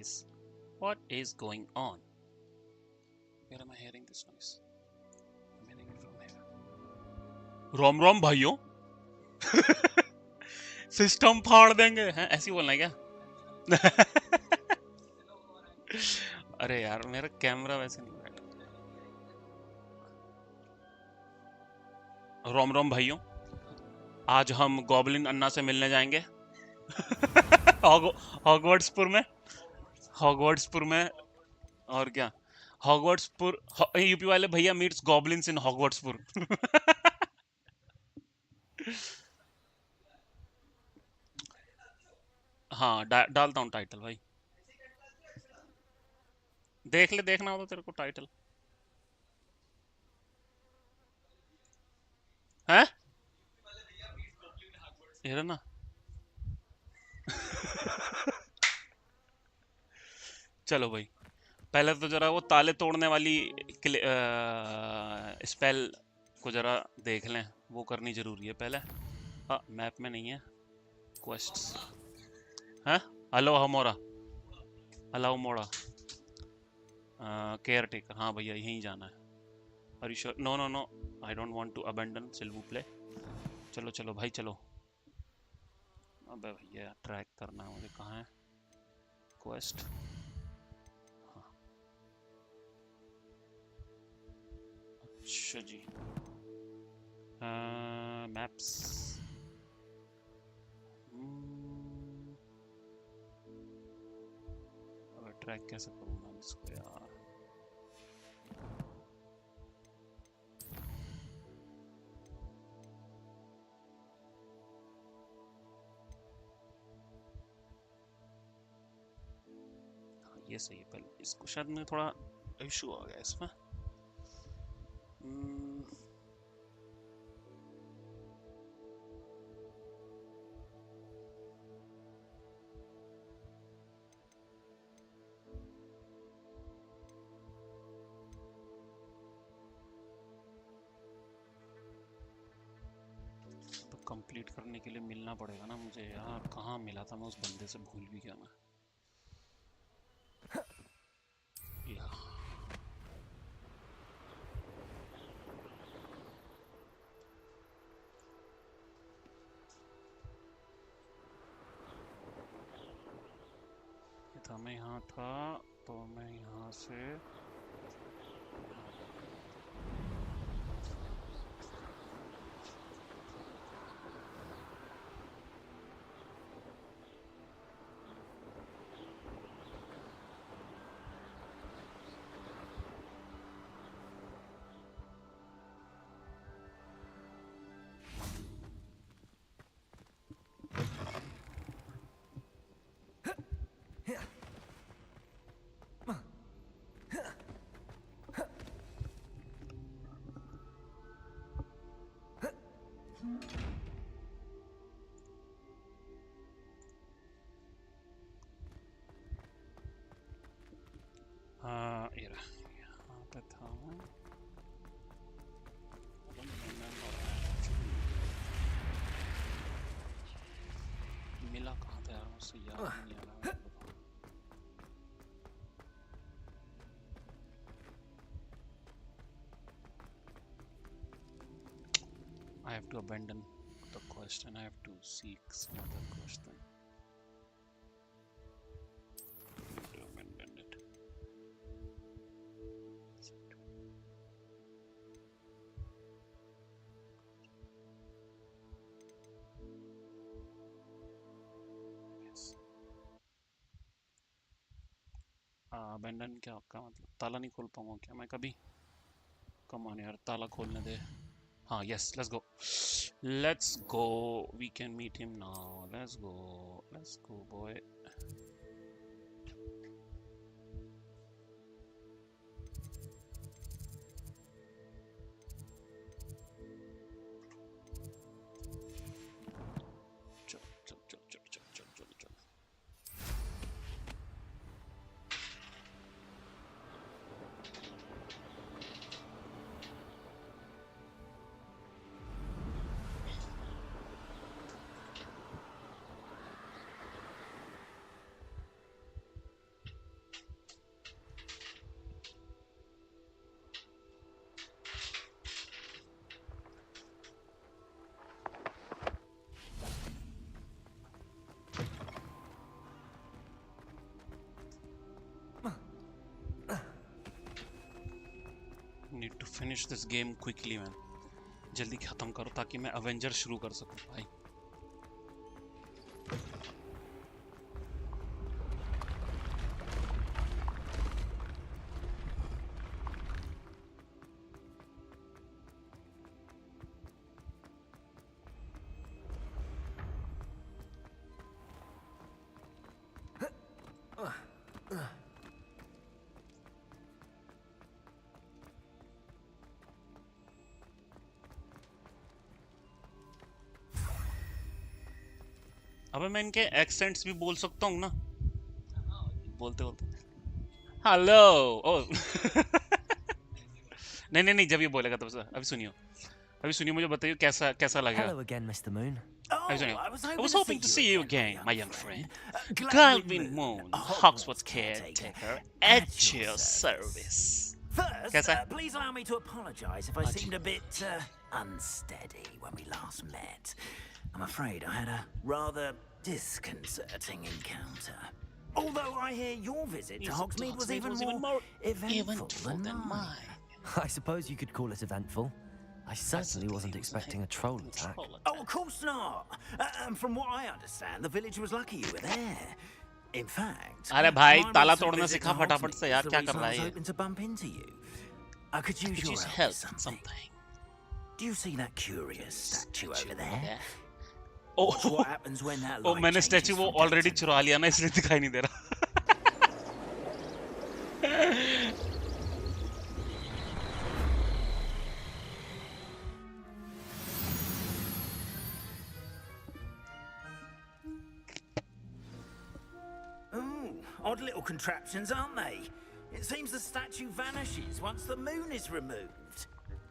guys? What is going on? Where am I hearing this noise? I'm hearing it from here. रोम रोम भाइयों. System फाड़ देंगे हैं, ऐसी बोलना है क्या? अरे यार मेरा कैमरा वैसे नहीं बैठा. रोम रोम भाइयों, आज हम गॉबलिन अन्ना से मिलने जाएंगे. हॉगवर्ट्सपुर में. हॉगवर्ट्सपुर में. और क्या, हॉगवर्ट्सपुर. यूपी वाले भैया मीट्स गॉबलिन्स इन हॉगवर्ट्सपुर. हाँ डालता हूँ टाइटल भाई. देख ले, देखना हो तो तेरे को टाइटल है. ये ना. चलो भाई, पहले तो जरा वो ताले तोड़ने वाली स्पेल को जरा देख लें, वो करनी जरूरी है पहले. मैप में नहीं है. क्वेस्ट्स हैं. हेलो हमोरा. अलाउ मोड़ा. Caretaker. हाँ भैया यहीं जाना है. Are you sure? No no no, I don't want to abandon सिल वू प्ले. चलो चलो भाई चलो. अबे भैया ट्रैक करना है मुझे. कहाँ है क्वेस्ट? हाँ. अच्छा जी. मैप्स. अब ट्रैक कैसे करूँगा इसको यार? ये सही है. पहले इसको शायद मुझे थोड़ा इशू आ गया इसमें. तो कंप्लीट करने के लिए मिलना पड़ेगा ना मुझे यार. कहाँ मिला था, मैं उस बंदे से भूल भी गया मैं. था मैं यहाँ था, तो मैं यहाँ से यहाँ पे था मैं. मिला कहाँ था यार, मुझसे याद नहीं आ रहा. I have to abandon the quest and I have to seek some other quest then. To abandon it. Yes. Abandon क्या मतलब? ताला नहीं खोल पाऊंगा क्या मैं कभी? कम ऑन यार, ताला खोलने दे. हाँ yes, let's go. Let's go. We can meet him now. Let's go. Let's go boy. चल चल चल चल चल चल चल चल. finish this game quickly man. जल्दी खत्म करो ताकि मैं अवेंजर शुरू कर सकूं भाई. अबे मैं इनके एक्सेंट्स भी बोल सकता हूँ ना. बोलते बोलते हेलो. ओ नहीं जब ये बोलेगा तब. अभी सुनिए मुझे बताइए कैसा लगेगा. Hello again, Mr. Moon. I was hoping to see you again, my young friend. Goblin Moon, Hogwarts caretaker, at your service. First, please allow me to apologize if I seemed a bit unsteady when we last met. I'm afraid I had a rather disconcerting encounter. Although I hear your visit to Hogsmeade was even more eventful than mine. I suppose you could call it eventful. I certainly wasn't expecting a troll attack. Oh, of course not. And from what I understand, the village was lucky you were there. In fact, अरे भाई ताला तोड़ना सिखा फटाफट से यार. क्या कर रहा है? Hoping to bump into you. I could use your help with something. Do you see that curious statue over there? Watch what happens when that light मैंने स्टैचू वो ऑलरेडी चुरा लिया ना इसलिए दिखाई नहीं दे रहा. Odd little contraptions, aren't they? It seems the statue vanishes once the moon is removed.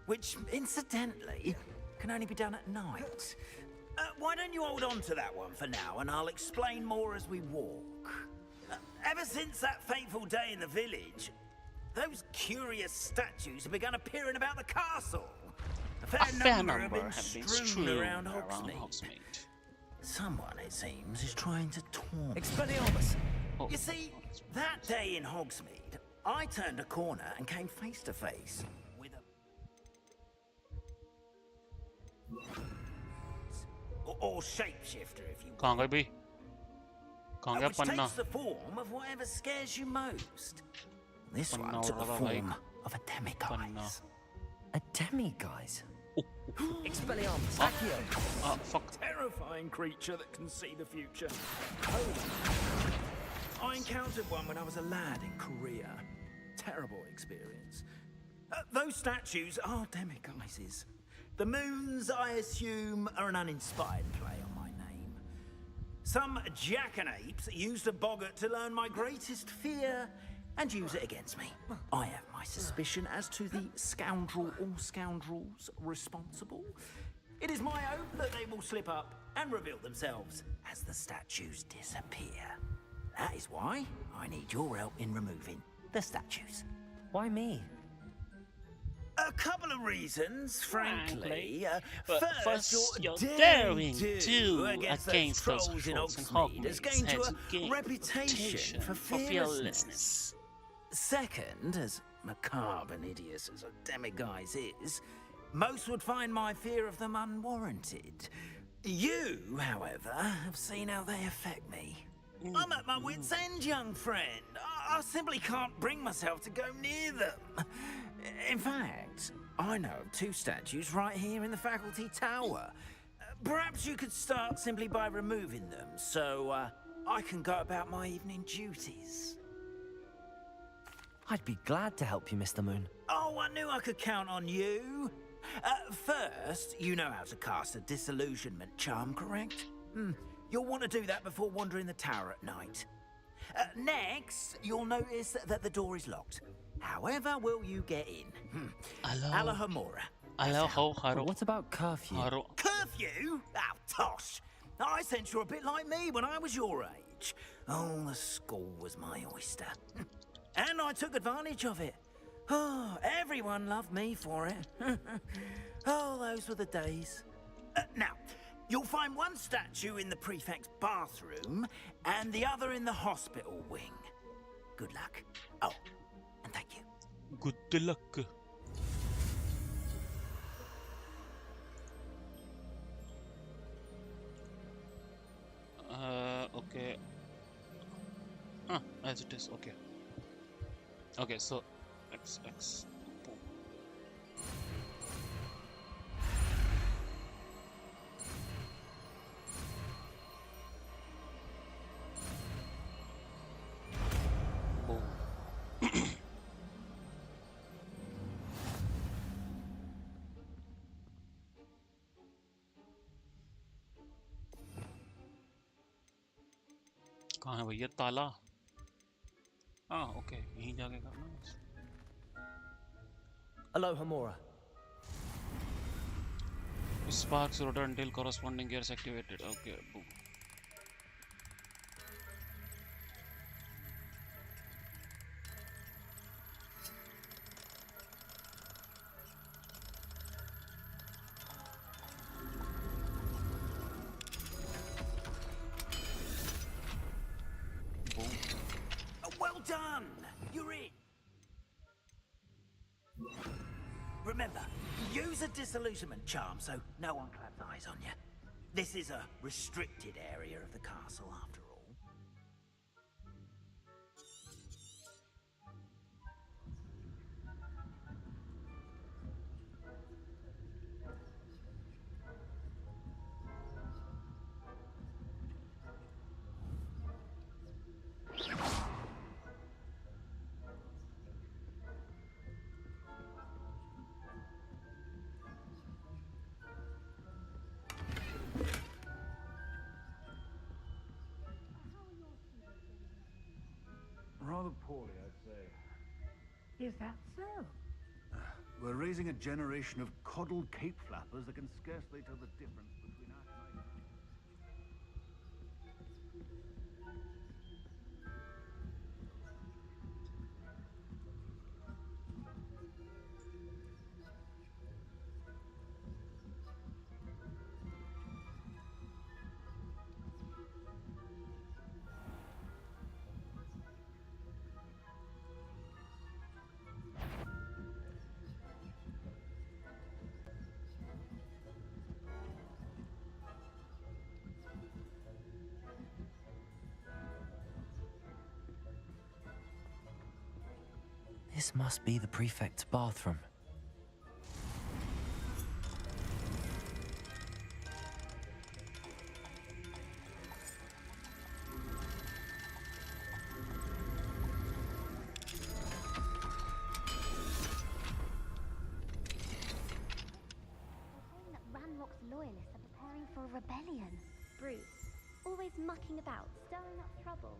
Which, incidentally, can only be done at night. Why don't you hold on to that one for now, and I'll explain more as we walk. Ever since that fateful day in the village, those curious statues have begun appearing about the castle. A fair number have been strewn around Hogsmeade. Someone, it seems, is trying to taunt. Expelliarmus! You see, that day in Hogsmeade, I turned a corner and came face to face with a... Or shapeshifter, if you will. कहाँ गए भाई? कहाँ गया Which Panna? takes the form of whatever scares you most. This one took the form of a demiguise. A demiguise? Expelliarmus, Accio! Ah, fuck. Terrifying creature that can see the future. I encountered one when I was a lad in Korea. Terrible experience. Those statues are demiguises. The moons, I assume, are an uninspired play on my name. Some jackanapes used a boggart to learn my greatest fear and use it against me. I have my suspicion as to the scoundrel or scoundrels responsible. It is my hope that they will slip up and reveal themselves as the statues disappear. That is why I need your help in removing the statues. Why me? A couple of reasons, frankly. First, your your daring daring do against those trolls in Hogsmeade has gained you a reputation for fearlessness. Second, as macabre and hideous as a demiguise is, most would find my fear of them unwarranted. You, however, have seen how they affect me. I'm at my wit's end, young friend. I simply can't bring myself to go near them. In fact, I know of two statues right here in the faculty tower. Perhaps you could start simply by removing them, so I can go about my evening duties. I'd be glad to help you, Mr. Moon. Oh, I knew I could count on you. First, you know how to cast a disillusionment charm, correct? You'll want to do that before wandering the tower at night. Next, you'll notice that the door is locked. However will you get in? Alahamora. But what about curfew? Curfew? Oh, tosh. I sense you're a bit like me when I was your age. Oh, the school was my oyster. And I took advantage of it. Oh, everyone loved me for it. Oh, those were the days. Now, you'll find one statue in the prefect's bathroom and the other in the hospital wing. Good luck. Oh, and thank you. Good luck. as it is. Okay. Okay, so X. Boom. Boom. कहाँ है भैया ताला? हाँ, okay, यहीं जाके करना बस. Aloha, Mora. Sparks rotor until corresponding gears activated. Okay, boom. Boom. Well done! You're in! Remember, use a disillusionment charm so no one claps eyes on you. This is a restricted area of the castle, after all. Rather poorly, I'd say. Is that so? We're raising a generation of coddled cape flappers that can scarcely tell the difference between our kind and This must be the prefect's bathroom. Ranrock's loyalists are preparing for a rebellion. Bruce, always mucking about, stirring up trouble.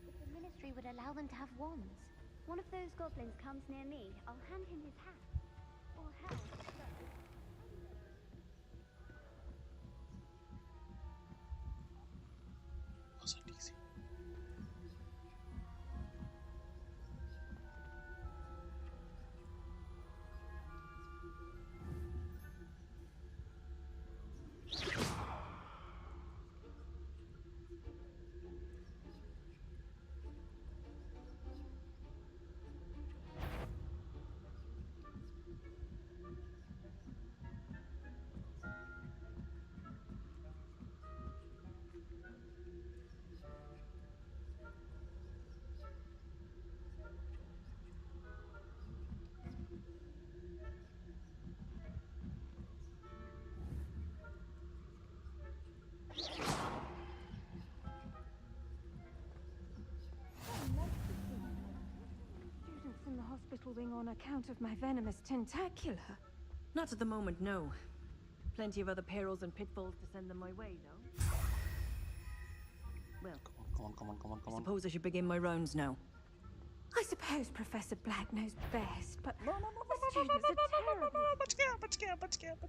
If the ministry would allow them to have wands. One of those goblins comes near me, I'll hand him his hat. Or hell, Wasn't easy. Students in the hospital wing on account of my venomous tentacula. Not at the moment, no. Plenty of other perils and pitfalls to send them my way, though. Well, Come on. suppose I should begin my rounds now. I suppose Professor Black knows best, but the students are terrible.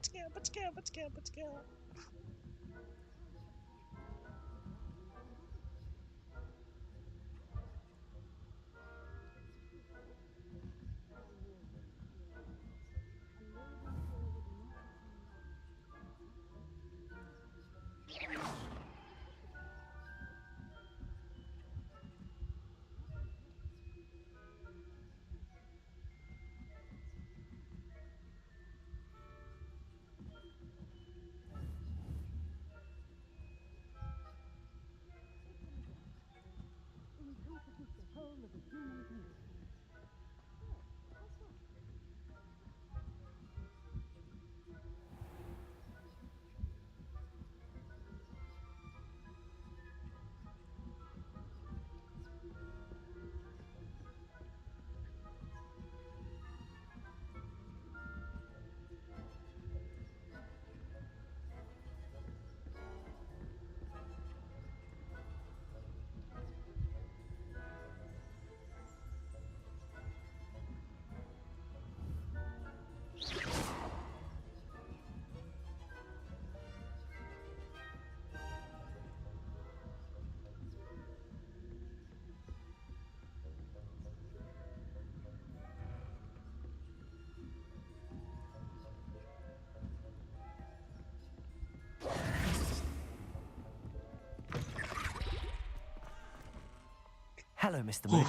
Hello, Mr. Moon.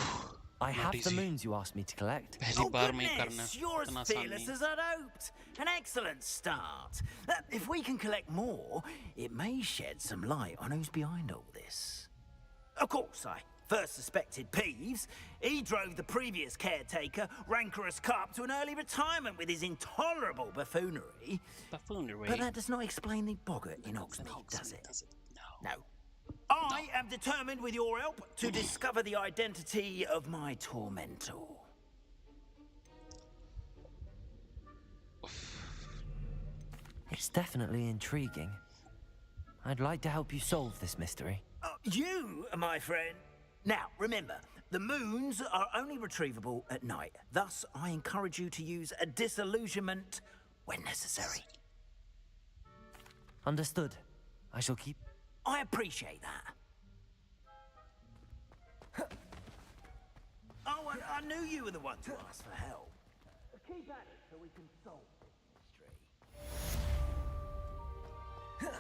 I not have the easy. moons you asked me to collect. पहली Oh बार में ही करना goodness, है, you're as इतना आसान fearless नहीं है. as I'd hoped. An excellent start. If we can collect more, it may shed some light on who's behind all this. Of course, I first suspected Peeves. He drove the previous caretaker, Rancorous Carp, to an early retirement with his intolerable buffoonery. Buffoonery. But that does not explain the boggart in Hogsmeade, does it? No. No. I am determined, with your help, to discover the identity of my tormentor. It's definitely intriguing. I'd like to help you solve this mystery. You, my friend. Now, remember, the moons are only retrievable at night. Thus, I encourage you to use a disillusionment when necessary. Understood. I shall keep... I appreciate that. Oh, I knew you were the one to ask for help. Keep at it so we can solve this mystery.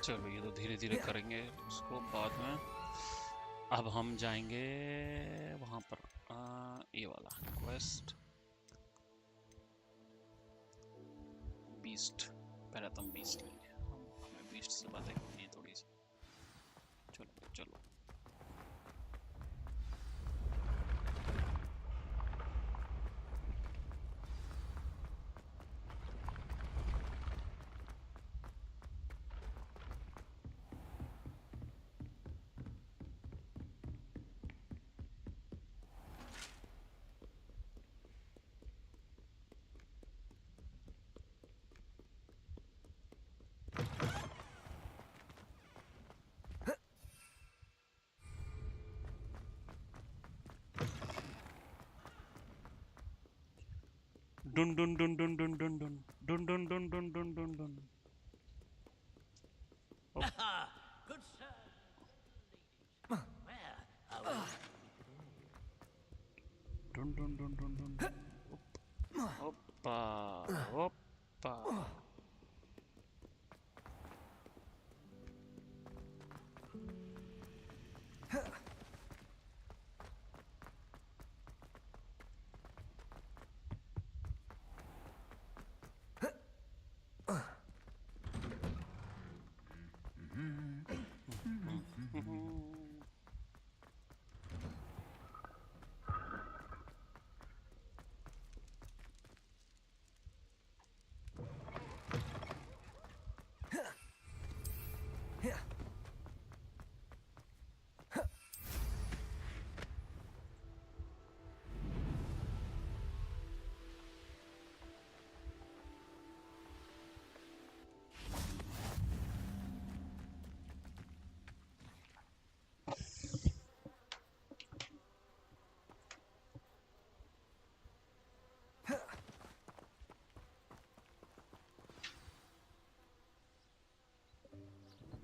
चलो ये तो धीरे धीरे करेंगे उसको बाद में. अब हम जाएंगे वहाँ पर ये वाला क्वेस्ट बीस्ट. पहले तुम बीस्ट लेंगे, हमें बीस्ट से बातें करनी है थोड़ी सी. चलो चलो. Dun dun dun dun dun dun dun dun dun dun dun dun dun dun. Good sir. Where Dun dun dun dun dun dun. Hoppa hoppa.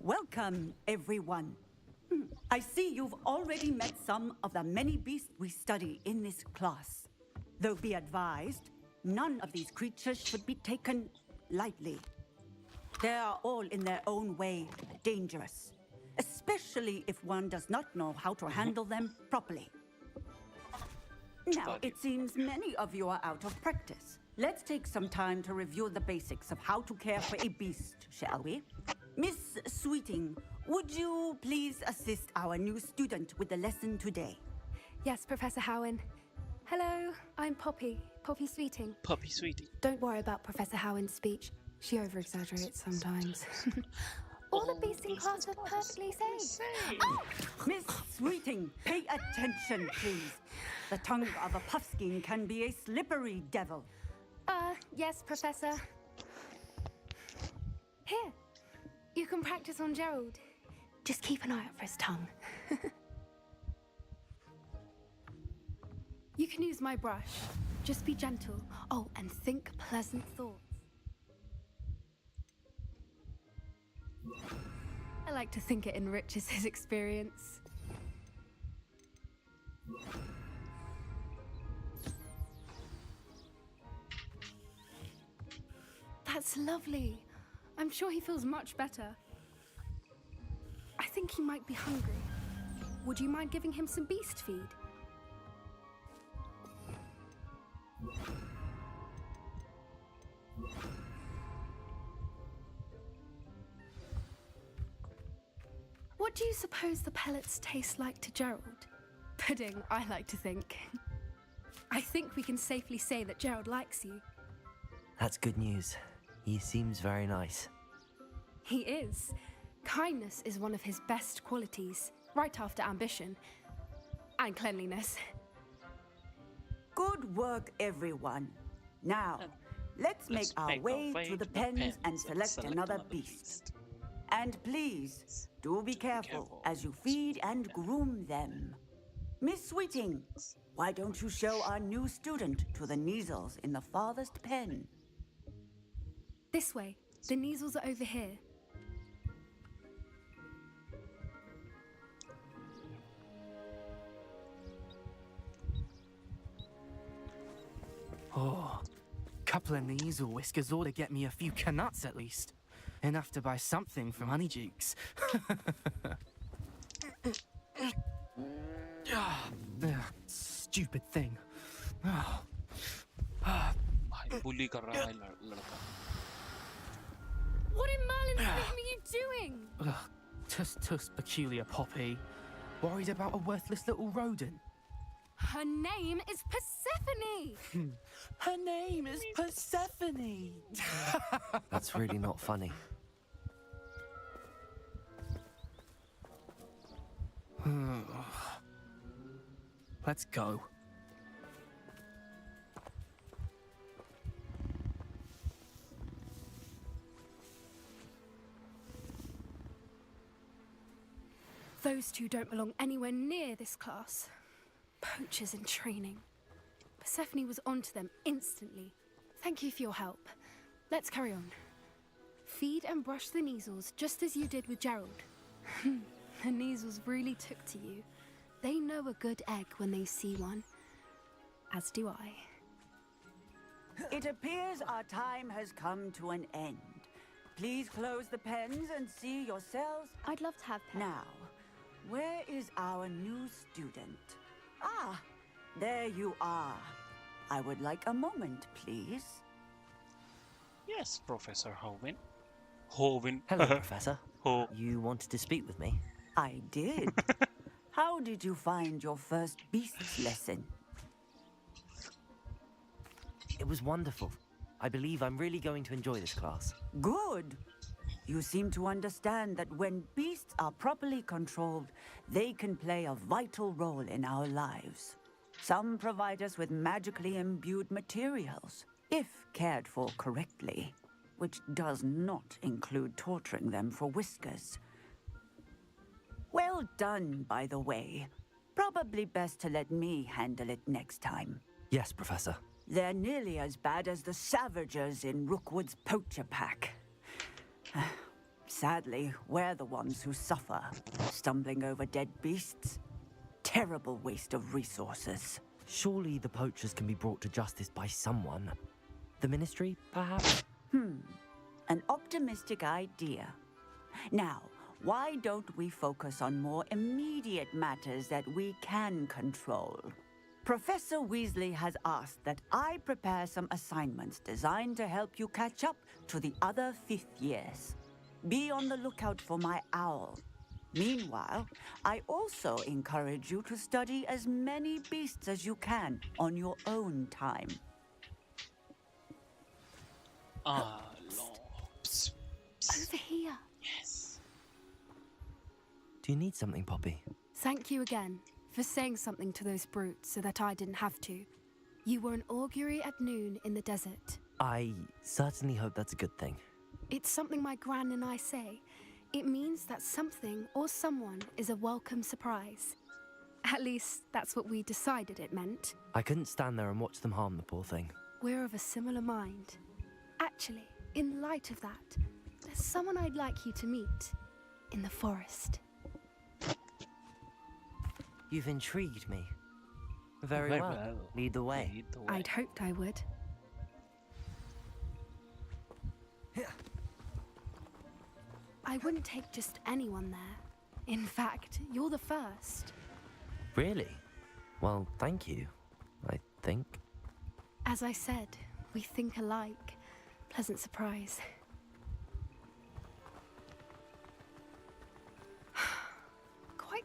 Welcome, everyone. I see you've already met some of the many beasts we study in this class. Though be advised, none of these creatures should be taken lightly. They are all in their own way dangerous, especially if one does not know how to handle them properly. Now, it seems many of you are out of practice. Let's take some time to review the basics of how to care for a beast, shall we? Miss Sweeting, would you please assist our new student with the lesson today? Yes, Professor Howen. Hello, I'm Poppy Sweeting. Poppy Sweeting. Don't worry about Professor Howen's speech. She over-exaggerates sometimes. All the beasts in class are perfectly safe. Oh! Miss Sweeting, pay attention, please. The tongue of a puffskein can be a slippery devil. Yes, Professor. Here, you can practice on Gerald. Just keep an eye out for his tongue. You can use my brush. Just be gentle. Oh, and think pleasant thoughts. I like to think it enriches his experience. That's lovely. I'm sure he feels much better. I think he might be hungry. Would you mind giving him some beast feed? What do you suppose the pellets taste like to Gerald? Pudding, I like to think. I think we can safely say that Gerald likes you. That's good news. He seems very nice. He is. Kindness is one of his best qualities, right after ambition. And cleanliness. Good work, everyone. Now, let's make our way to the pens and select another beast. And please, do be careful as you feed and groom them. Miss Sweeting, why don't you show our new student to the Neasels in the farthest pen? This way. The Neasels are over here. Oh, couple of Neasel whiskers ought to get me a few canuts at least. Enough to buy something from Honeydukes. Stupid thing. bully कर रहा है लड़का. What in Merlin's name are you doing? Tuss peculiar Poppy. Worried about a worthless little rodent. Her name is Persephone! Her name is Persephone! That's really not funny. Let's go. Those two don't belong anywhere near this class. Poachers in training. Persephone was onto them instantly. Thank you for your help. Let's carry on. Feed and brush the Neasels just as you did with Gerald. The Neasels really took to you. They know a good egg when they see one. As do I. It appears our time has come to an end. Please close the pens and see yourselves. I'd love to have pens. Now, where is our new student? Ah, there you are. I would like a moment, please. Yes, Professor Hoven. Hoven. Hello, Professor. Ho. You wanted to speak with me? I did. How did you find your first beasts lesson? It was wonderful. I believe I'm really going to enjoy this class. Good. You seem to understand that when beasts are properly controlled, they can play a vital role in our lives. Some provide us with magically imbued materials, if cared for correctly, which does not include torturing them for whiskers. Well done, by the way. Probably best to let me handle it next time. Yes, Professor. They're nearly as bad as the Savagers in Rookwood's poacher pack. Sadly, we're the ones who suffer, stumbling over dead beasts. Terrible waste of resources. Surely the poachers can be brought to justice by someone. The Ministry, perhaps? An optimistic idea. Now, why don't we focus on more immediate matters that we can control? Professor Weasley has asked that I prepare some assignments designed to help you catch up to the other 5th years. Be on the lookout for my owl. Meanwhile, I also encourage you to study as many beasts as you can on your own time. Ah, no. Psst, psst. Over here. Yes. Do you need something, Poppy? Thank you again for saying something to those brutes so that I didn't have to. You were an augury at noon in the desert. I certainly hope that's a good thing. It's something my gran and I say. It means that something or someone is a welcome surprise. At least, that's what we decided it meant. I couldn't stand there and watch them harm the poor thing. We're of a similar mind. Actually, in light of that, there's someone I'd like you to meet. In the forest. You've intrigued me. Very well. Lead the way. Lead the way. I'd hoped I would. I wouldn't take just anyone there. In fact, you're the first. Really? Well, thank you, I think. As I said, we think alike. Pleasant surprise.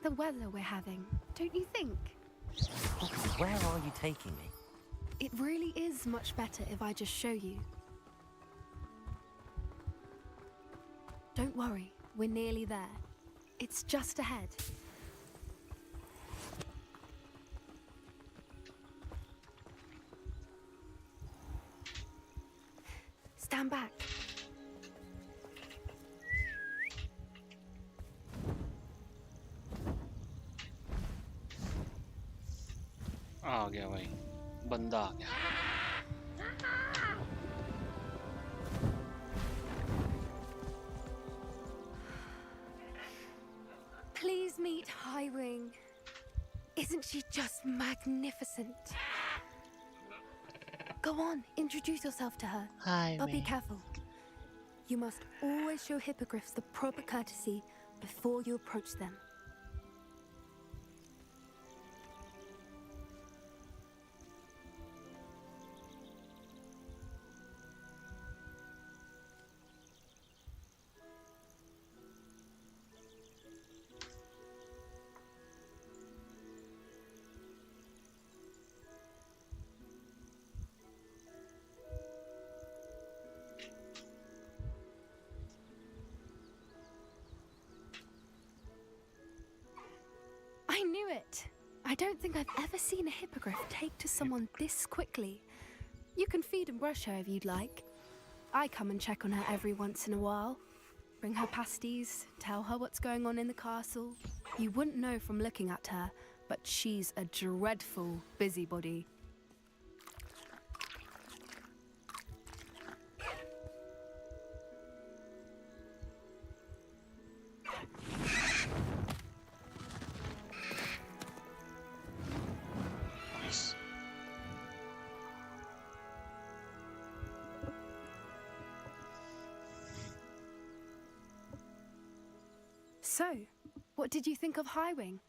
the weather we're having, don't you think? Where are you taking me? It really is much better if I just show you. Don't worry, we're nearly there. It's just ahead. Stand back. आ गया भाई, बंदा आ गया. Please meet Highwing. Isn't she just magnificent? Go on, introduce yourself to her. But be careful. You must always show hippogriffs the proper courtesy before you approach them. I knew it! I don't think I've ever seen a hippogriff take to someone this quickly. You can feed and brush her if you'd like. I come and check on her every once in a while. Bring her pasties, tell her what's going on in the castle. You wouldn't know from looking at her, but she's a dreadful busybody. So, what did you think of Highwing?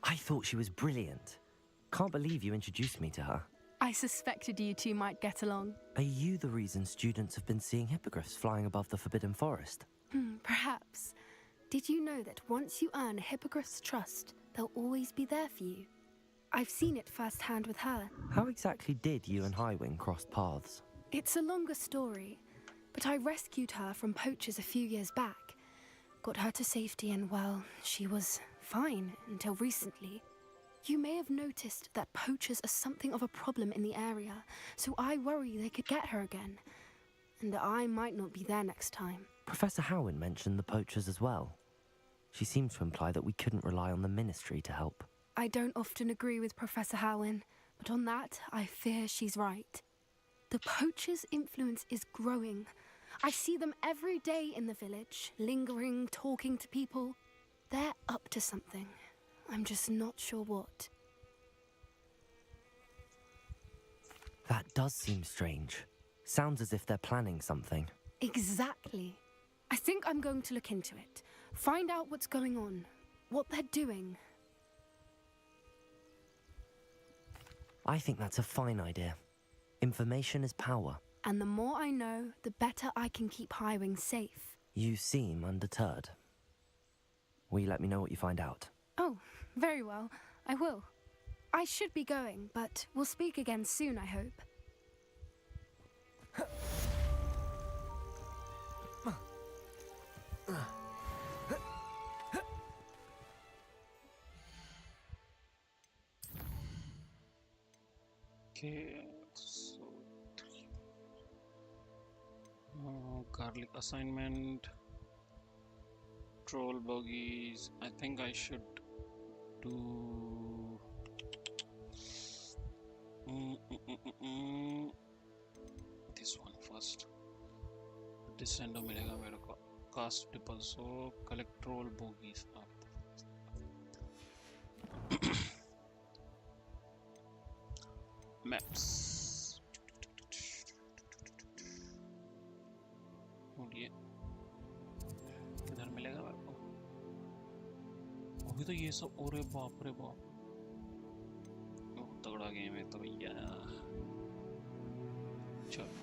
I thought she was brilliant. Can't believe you introduced me to her. I suspected you two might get along. Are you the reason students have been seeing hippogriffs flying above the Forbidden Forest? Perhaps. Did you know that once you earn a hippogriff's trust, they'll always be there for you? I've seen it firsthand with her. How exactly did you and Highwing cross paths? It's a longer story, but I rescued her from poachers a few years back. Got her to safety and, well, she was fine until recently. You may have noticed that poachers are something of a problem in the area, so I worry they could get her again. And I might not be there next time. Professor Howin mentioned the poachers as well. She seemed to imply that we couldn't rely on the Ministry to help. I don't often agree with Professor Howin, but on that, I fear she's right. The poachers' influence is growing. I see them every day in the village, lingering, talking to people. They're up to something. I'm just not sure what. That does seem strange. Sounds as if they're planning something. Exactly. I think I'm going to look into it. Find out what's going on, what they're doing. I think that's a fine idea. Information is power. And the more I know, the better I can keep Highwing safe. You seem undeterred. Will you let me know what you find out? Oh, very well. I will. I should be going, but we'll speak again soon, I hope. Okay, so garlic assignment, troll buggies. I think I should do this one first. Descendo मिलेगा मेरे को. Cast people, so collect troll bogies up. Maps. ये किधर मिलेगा मेरे को? अभी तो ये सब, ओरे बाप रे बाप, बहुत तगड़ा गेम है तो भैया. चलो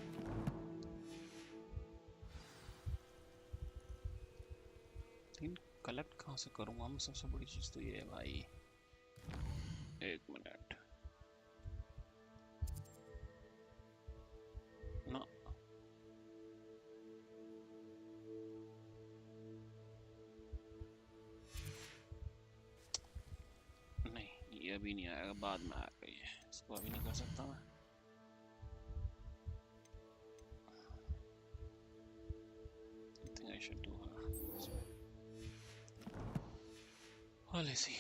कलेक्ट कहाँ से करूँगा मैं? सबसे बड़ी चीज़ तो ये है भाई। एक मिनट ना, नहीं ये अभी नहीं आएगा, बाद में आएगा ये, इसको अभी नहीं कर सकता मैं। I think I should do her. Well, let's see.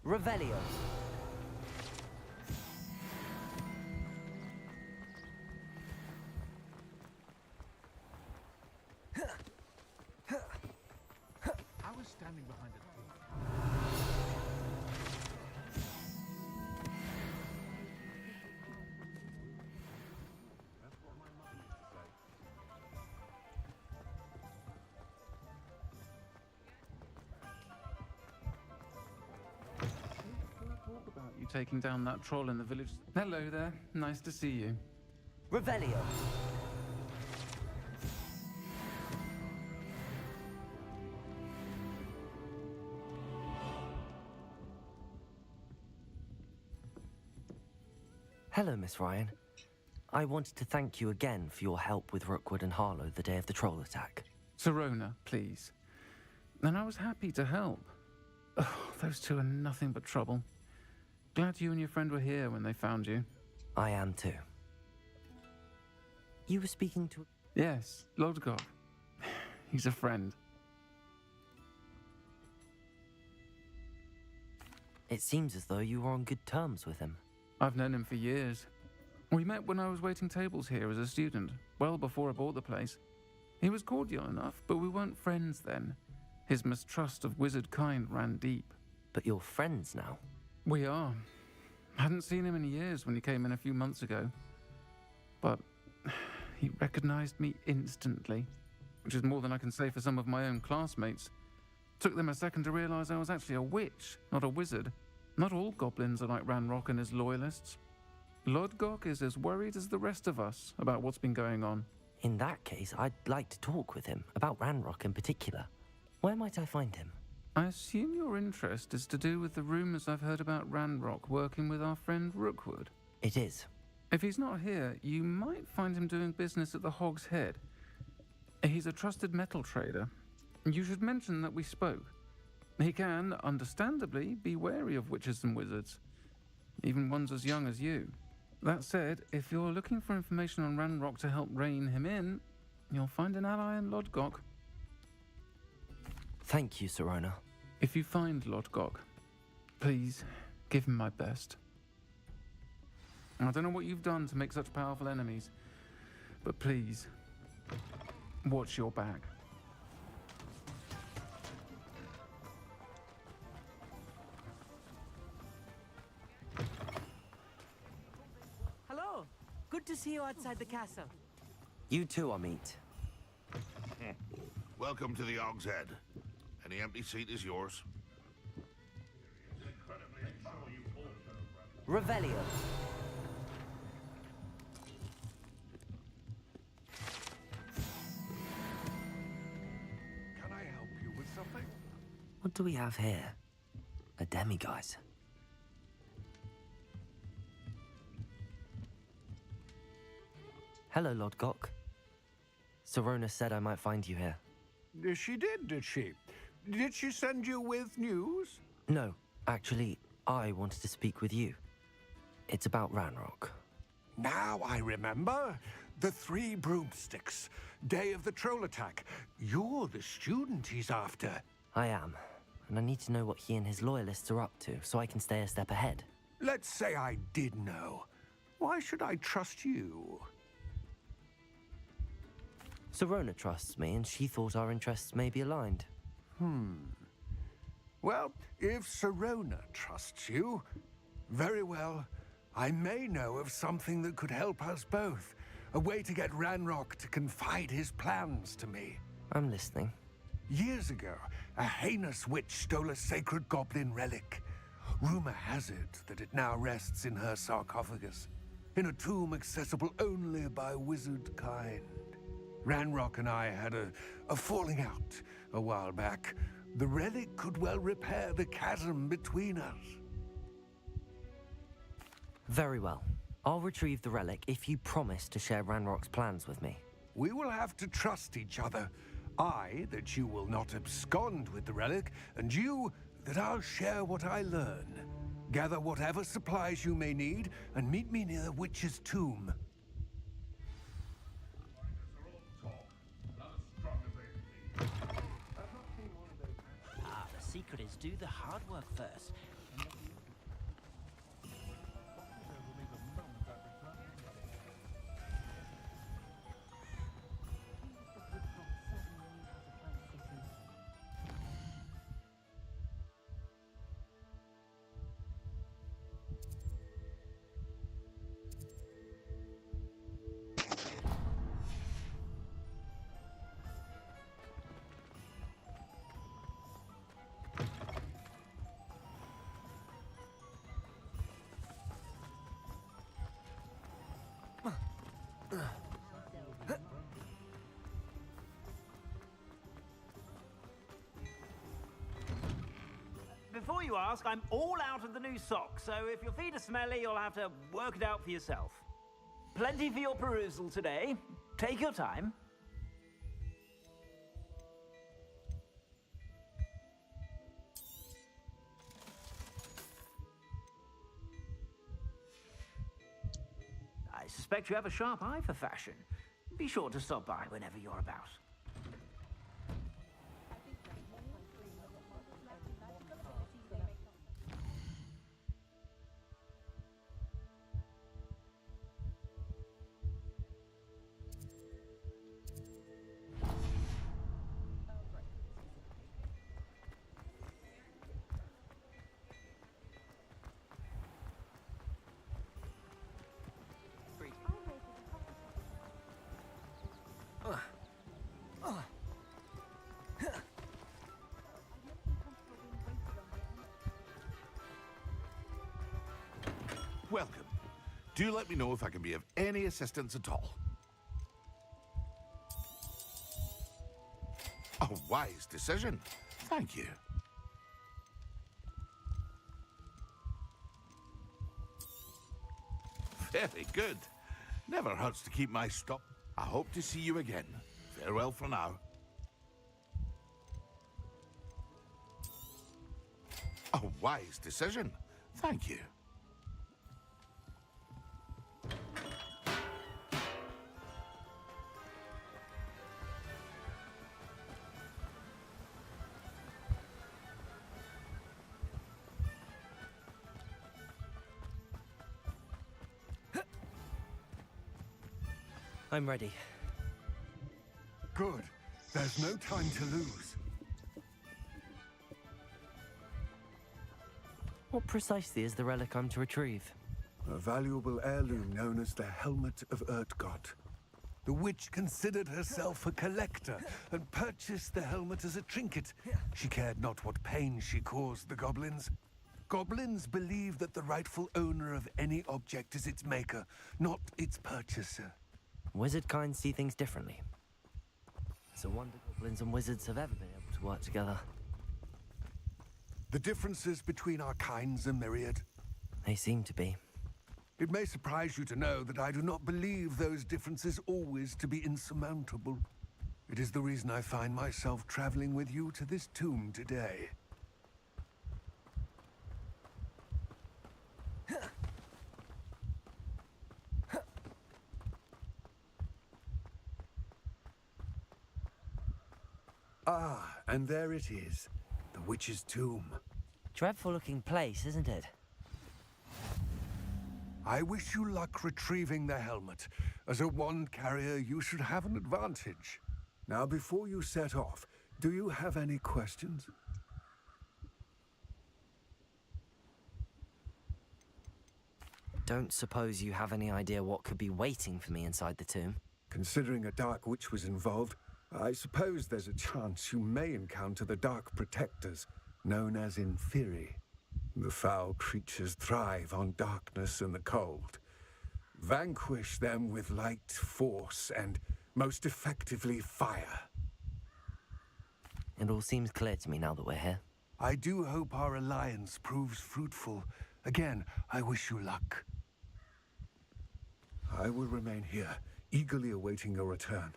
Revelio. I was standing behind a tree. That's what my mother used to say. Talk about you taking down that troll in the village. Hello there. Nice to see you. Revelio. Hello, Miss Ryan. I wanted to thank you again for your help with Rookwood and Harlow the day of the troll attack. Sirona, please. And I was happy to help. Oh, those two are nothing but trouble. Glad you and your friend were here when they found you. I am too. You were speaking to... Yes, Lodgok. He's a friend. It seems as though you were on good terms with him. I've known him for years. We met when I was waiting tables here as a student, well before I bought the place. He was cordial enough, but we weren't friends then. His mistrust of wizard kind ran deep. But you're friends now? We are. Hadn't seen him in years when he came in a few months ago. But he recognized me instantly, which is more than I can say for some of my own classmates. Took them a second to realize I was actually a witch, not a wizard. Not all goblins are like Ranrock and his loyalists. Lodgok is as worried as the rest of us about what's been going on. In that case, I'd like to talk with him, about Ranrock in particular. Where might I find him? I assume your interest is to do with the rumors I've heard about Ranrock working with our friend Rookwood. It is. If he's not here, you might find him doing business at the Hog's Head. He's a trusted metal trader. You should mention that we spoke. He can, understandably, be wary of witches and wizards, even ones as young as you. That said, if you're looking for information on Ranrock to help rein him in, you'll find an ally in Lodgok. Thank you, Sirona. If you find Lodgok, please give him my best. I don't know what you've done to make such powerful enemies, but please, watch your back. Hello. Good to see you outside the castle. You too, Amit. Welcome to the Hog's Head. Any empty seat is yours. Revelio. Can I help you with something? What do we have here? A demiguise. Hello, Lodgok. Sirona said I might find you here. She did she? Did she send you with news? No, actually, I wanted to speak with you. It's about Ranrock. Now I remember. The 3 broomsticks. Day of the troll attack. You're the student he's after. I am, and I need to know what he and his loyalists are up to so I can stay a step ahead. Let's say I did know. Why should I trust you? Sirona trusts me, and she thought our interests may be aligned. Well, if Sirona trusts you, very well. I may know of something that could help us both. A way to get Ranrock to confide his plans to me. I'm listening. Years ago, a heinous witch stole a sacred goblin relic. Rumor has it that it now rests in her sarcophagus, in a tomb accessible only by wizard kind. Ranrock and I had a falling out a while back. The relic could well repair the chasm between us. Very well. I'll retrieve the relic if you promise to share Ranrock's plans with me. We will have to trust each other. I, that you will not abscond with the relic, and you, that I'll share what I learn. Gather whatever supplies you may need, and meet me near the witch's tomb. The secret is do the hard work first. Before you ask, I'm all out of the new socks, so if your feet are smelly, you'll have to work it out for yourself. Plenty for your perusal today. Take your time. I suspect you have a sharp eye for fashion. Be sure to stop by whenever you're about. Welcome. Do let me know if I can be of any assistance at all. A wise decision. Thank you. Very good. Never hurts to keep my stock. I hope to see you again. Farewell for now. A wise decision. Thank you. I'm ready. Good. There's no time to lose. What precisely is the relic I'm to retrieve? A valuable heirloom known as the Helmet of Urtgott. The witch considered herself a collector and purchased the helmet as a trinket. She cared not what pain she caused the goblins. Goblins believe that the rightful owner of any object is its maker, not its purchaser. Wizard kind see things differently. It's a wonder goblins and wizards have ever been able to work together. The differences between our kinds are myriad. They seem to be. It may surprise you to know that I do not believe those differences always to be insurmountable. It is the reason I find myself traveling with you to this tomb today. Ah, and there it is. The witch's tomb. Dreadful looking place, isn't it? I wish you luck retrieving the helmet. As a wand carrier, you should have an advantage. Now, before you set off, do you have any questions? Don't suppose you have any idea what could be waiting for me inside the tomb? Considering a dark witch was involved, I suppose there's a chance you may encounter the Dark Protectors, known as Inferi. The foul creatures thrive on darkness and the cold. Vanquish them with light, force, and most effectively fire. It all seems clear to me now that we're here. I do hope our alliance proves fruitful. Again, I wish you luck. I will remain here, eagerly awaiting your return.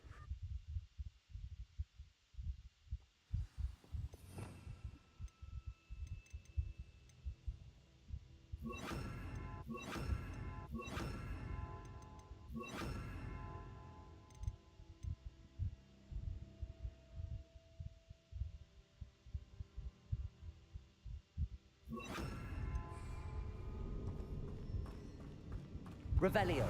Revelio.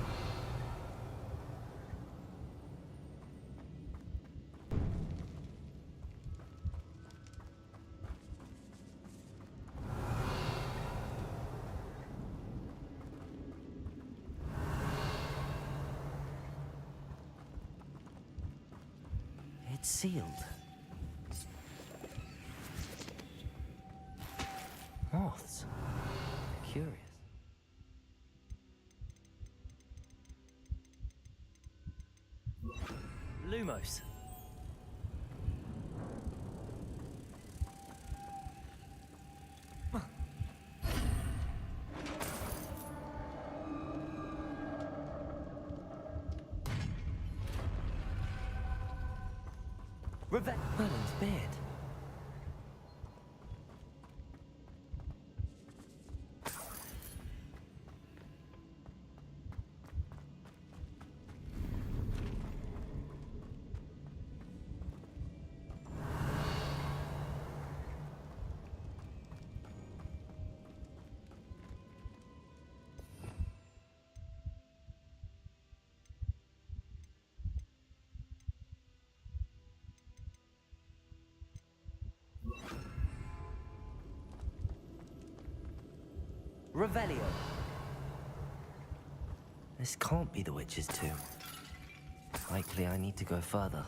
It's sealed. Moths. Curious. Lumos. Merlin's beard. Revelio. This can't be the witch's tomb. Likely I need to go further.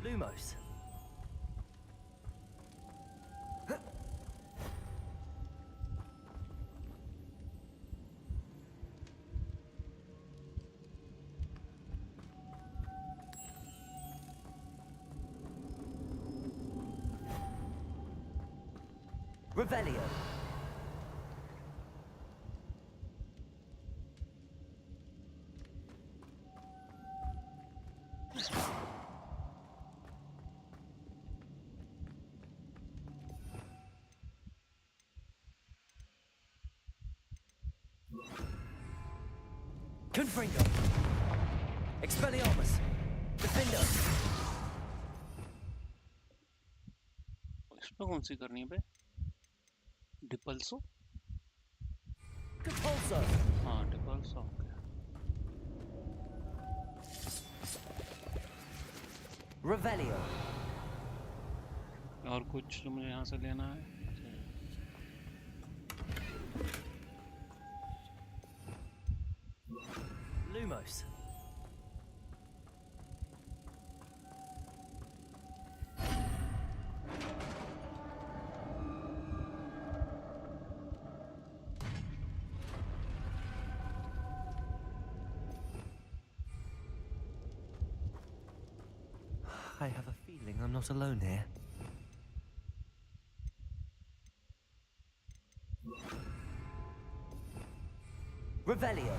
Lumos. Revelio. Confringo. Expelliarmus. Defender. इस पे कौन सी करनी है बे? डिपल्सो? Compulso. हाँ डिपल्सो Revelio. और कुछ जो मुझे यहाँ से लेना है? Lumos. I have a feeling I'm not alone here. Revelio.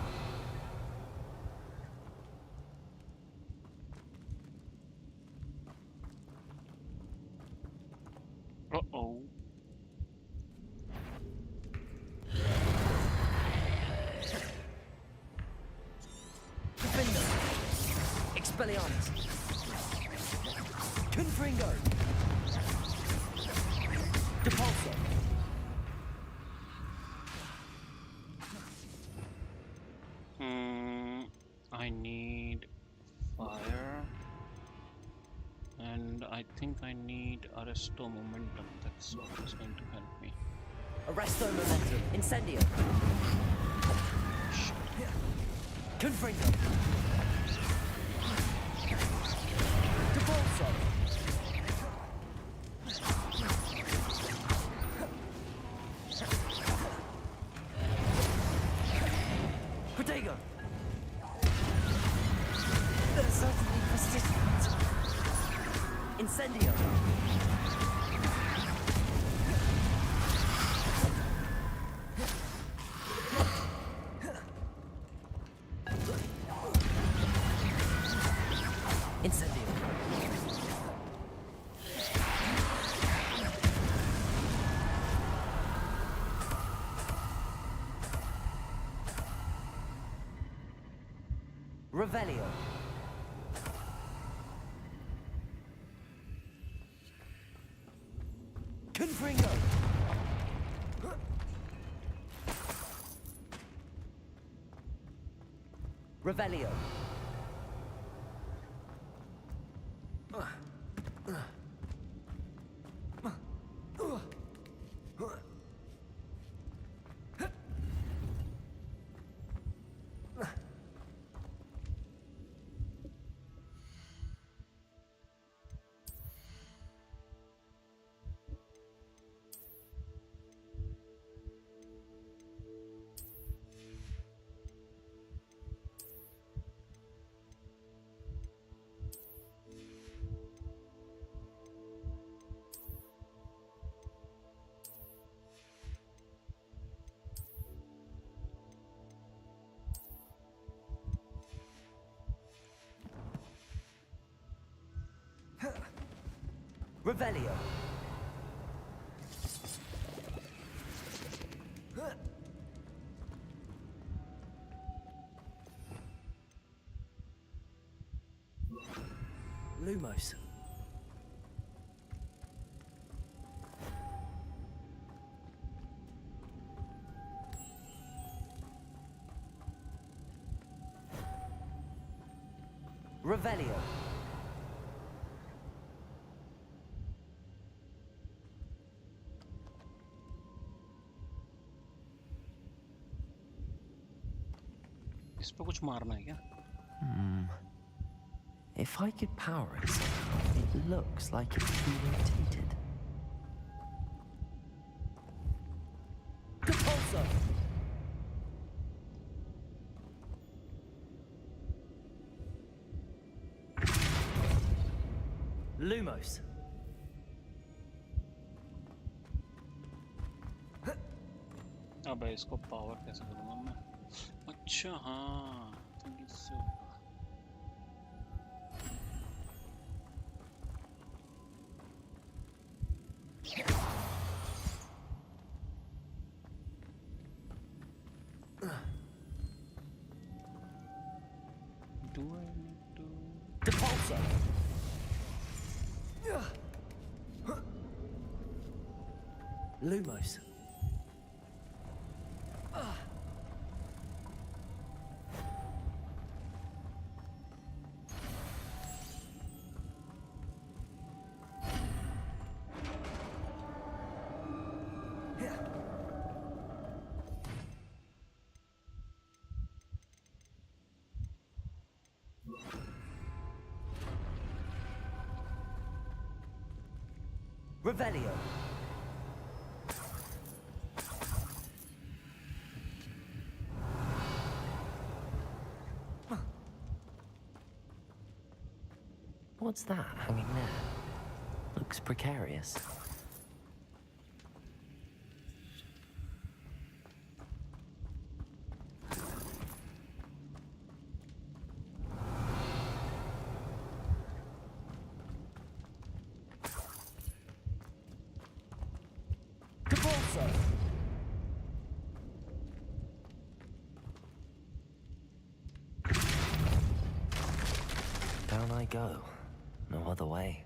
Uh-oh. Defendo. Expelliarmus. Confringo. Depulso. I need fire. And I think I need Arresto Momentum. That's what is going to help me. Arresto Momentum. Incendio. Confringo. Depulso. Protego. There's certainly persistent. Incendio. Incendio. Revelio. Confringo. Revelio. Revelio. Lumos. Revelio. इस पे कुछ मारना है क्या? If I could power it somehow, it looks like it could be rotated. Compulso! Lumos. अबे इसको power कैसे करूँगा मैं? अच्छा हाँ, think it's do I need to Depulso. Lumos. Revelio. What's that hanging there? Looks precarious. Down I go. No other way.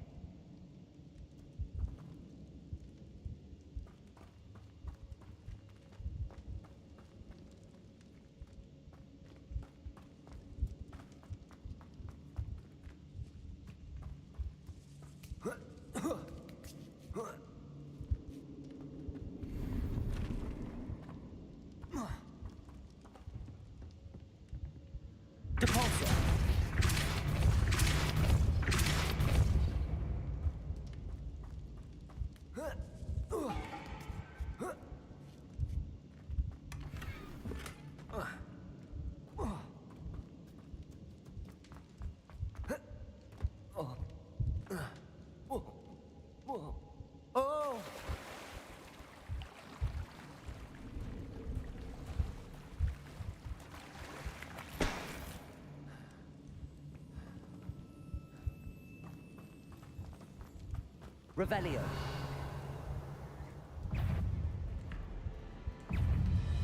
Revelio.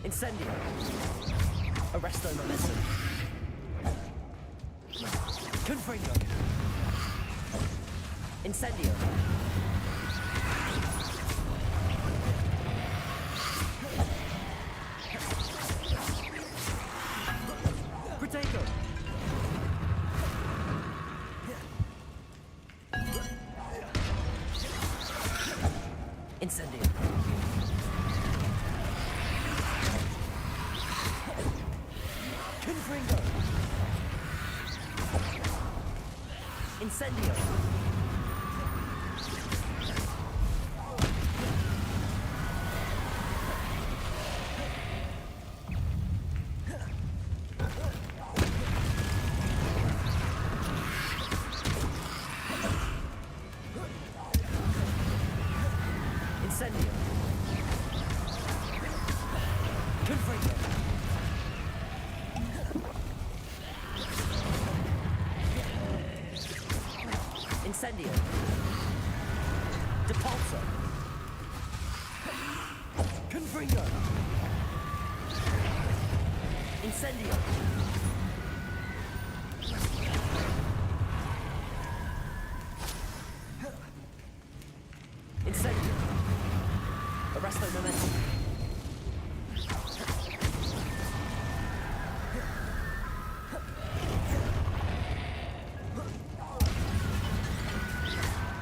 Incendio. Arresto momentum. Confringo. Incendio. Protego. Incendio. Confringo. Incendio. Incendio. Confringo. Incendio. Depulso. Confringo. Incendio. Incendio. Arresto momentum.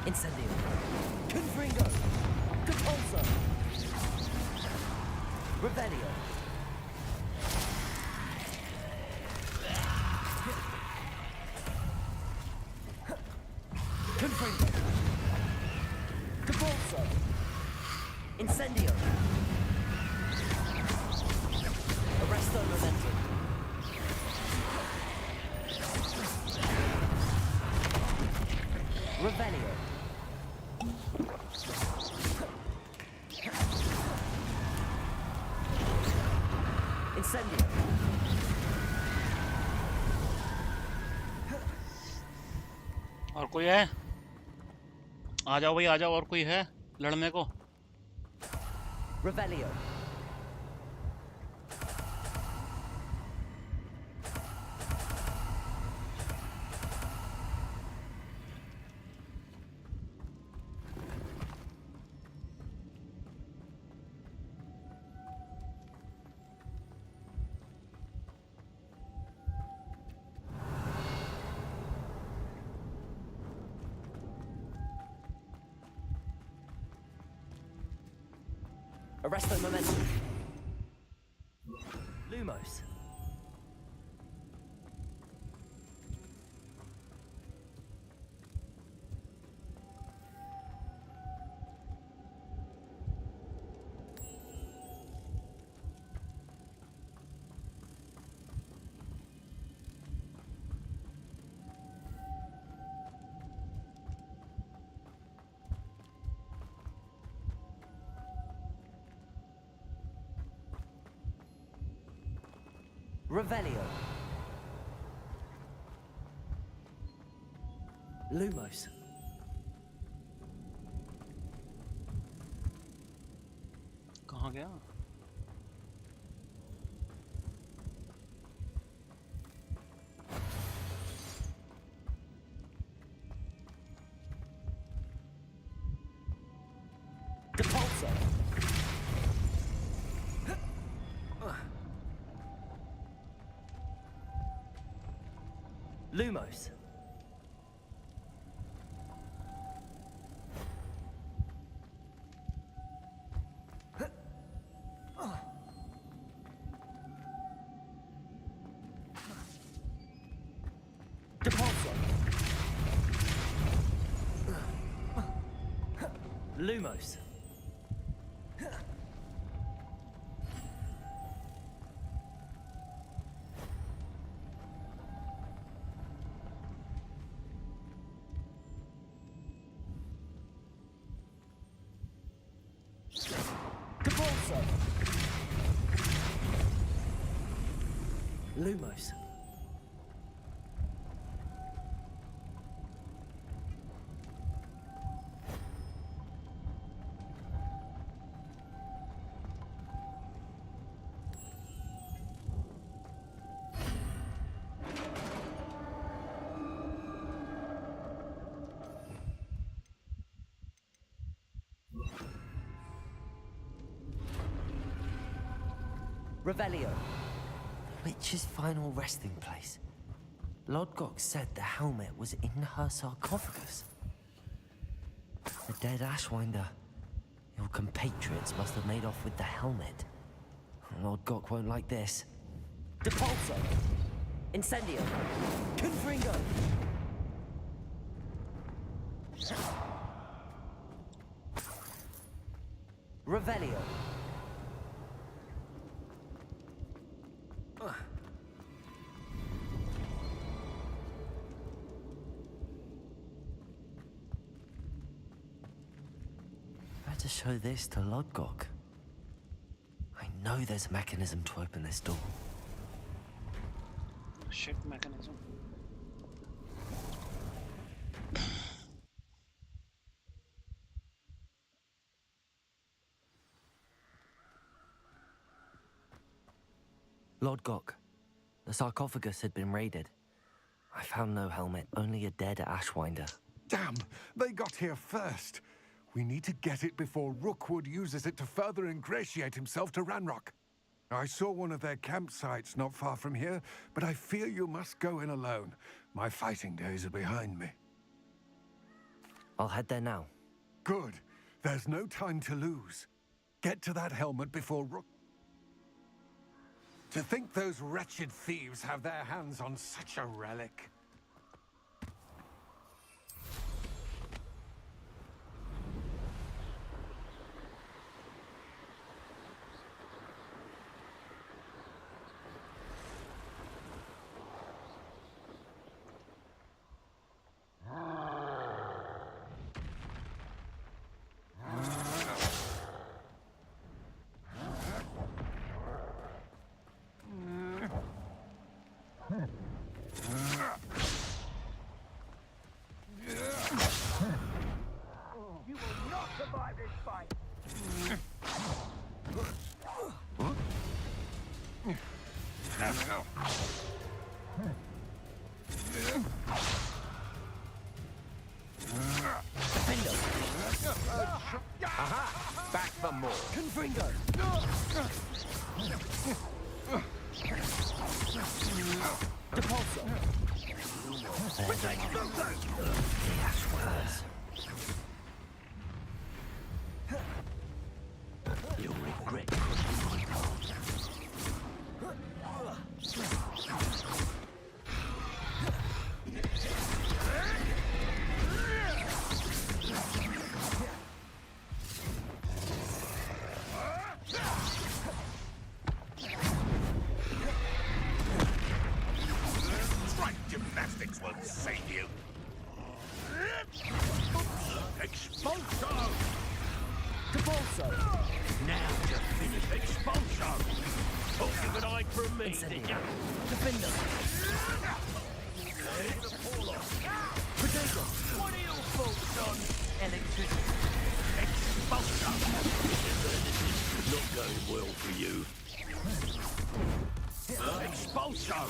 Incendio. Confringo. Depulso. Revelio. Confringo. Depulso. Incendio. Arresto momentum. Revelio. Incendio. और कोई है? आ जाओ भाई आ जाओ, और कोई है लड़ने को? Revelio. Arresto momentum. Lumos. Revelio. Lumos. कहाँ गया? Depulso. Lumos. Depulso. Lumos. Depulso. Lumos. Revelio. The witch's final resting place. Lodgok said the helmet was in her sarcophagus. The dead Ashwinder, your compatriots must have made off with the helmet. Lodgok won't like this. Depulso. Incendio. Confringo. Revelio. Better show this to Lodgok. I know there's a mechanism to open this door. Shit mechanism. Lodgok, the sarcophagus had been raided. I found no helmet, only a dead Ashwinder. Damn! They got here first. We need to get it before Rookwood uses it to further ingratiate himself to Ranrock. I saw one of their campsites not far from here, but I fear you must go in alone. My fighting days are behind me. I'll head there now. Good. There's no time to lose. Get to that helmet before Rook... To think those wretched thieves have their hands on such a relic. Aha! Back for more. Confringo! Depulso! The Ashwinders. You'll regret crossing my path. Strike gymnastics won't save you. Incendiary. Defender. Potato. What are your thoughts on Electricity. expulsion? Not going well for you. Expulsion!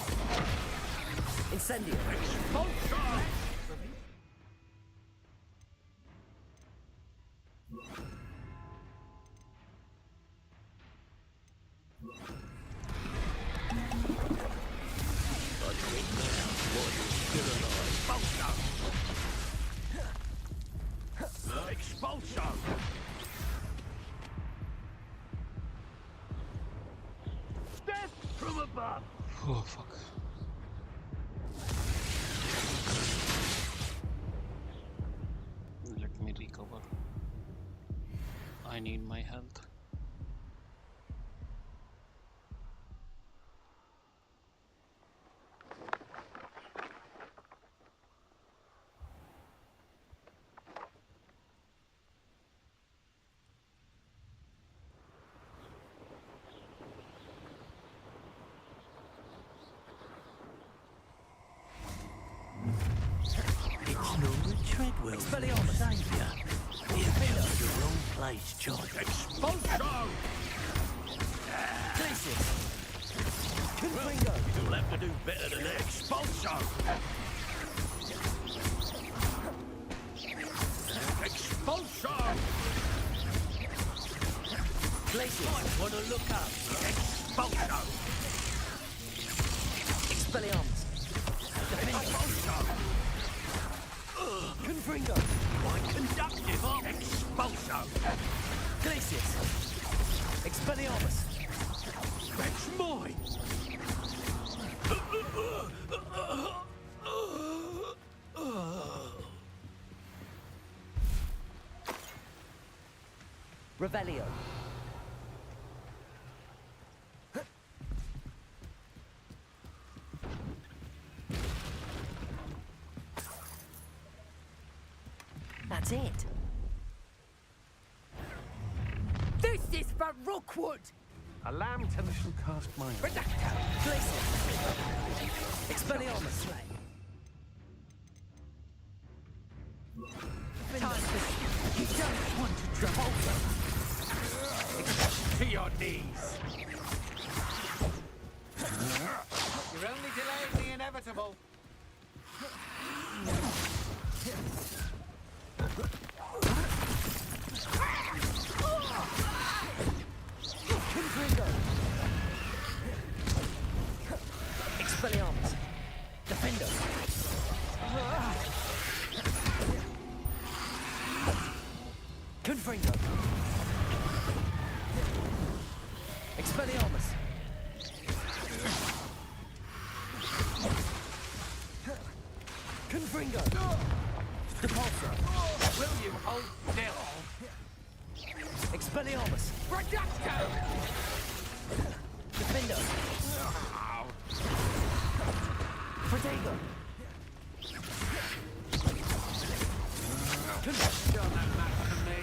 Incendiary. Expulsion! Expulsion! Death from above! Oh fuck. Let me recover. I need my health. It's Norman Treadwell, Expelliarmus. Saviour. You've come to the wrong place, John. Expulsion! Glacius. Well, you'll have to do better than that. Expulsion! Expulsion! Glacius. Want to look up? Expulsion! Expelliarmus. Expulsion! Confringo. Quite conductive, huh? Expulsion! Glacius. Expelliarmus. That's mine! Revelio. That's it. This is for Rookwood! A lamb shall cast mine. Glacius. Expelliarmus. Time to... You don't want to Travolta! To your knees! You're only delaying the inevitable. Confringo. Expelliarmus. Defender. Confringo. Expelliarmus. Confringo. Depulso. Will you hold still? Expelliarmus. Reducto! Defender. Protego. Show that map to me.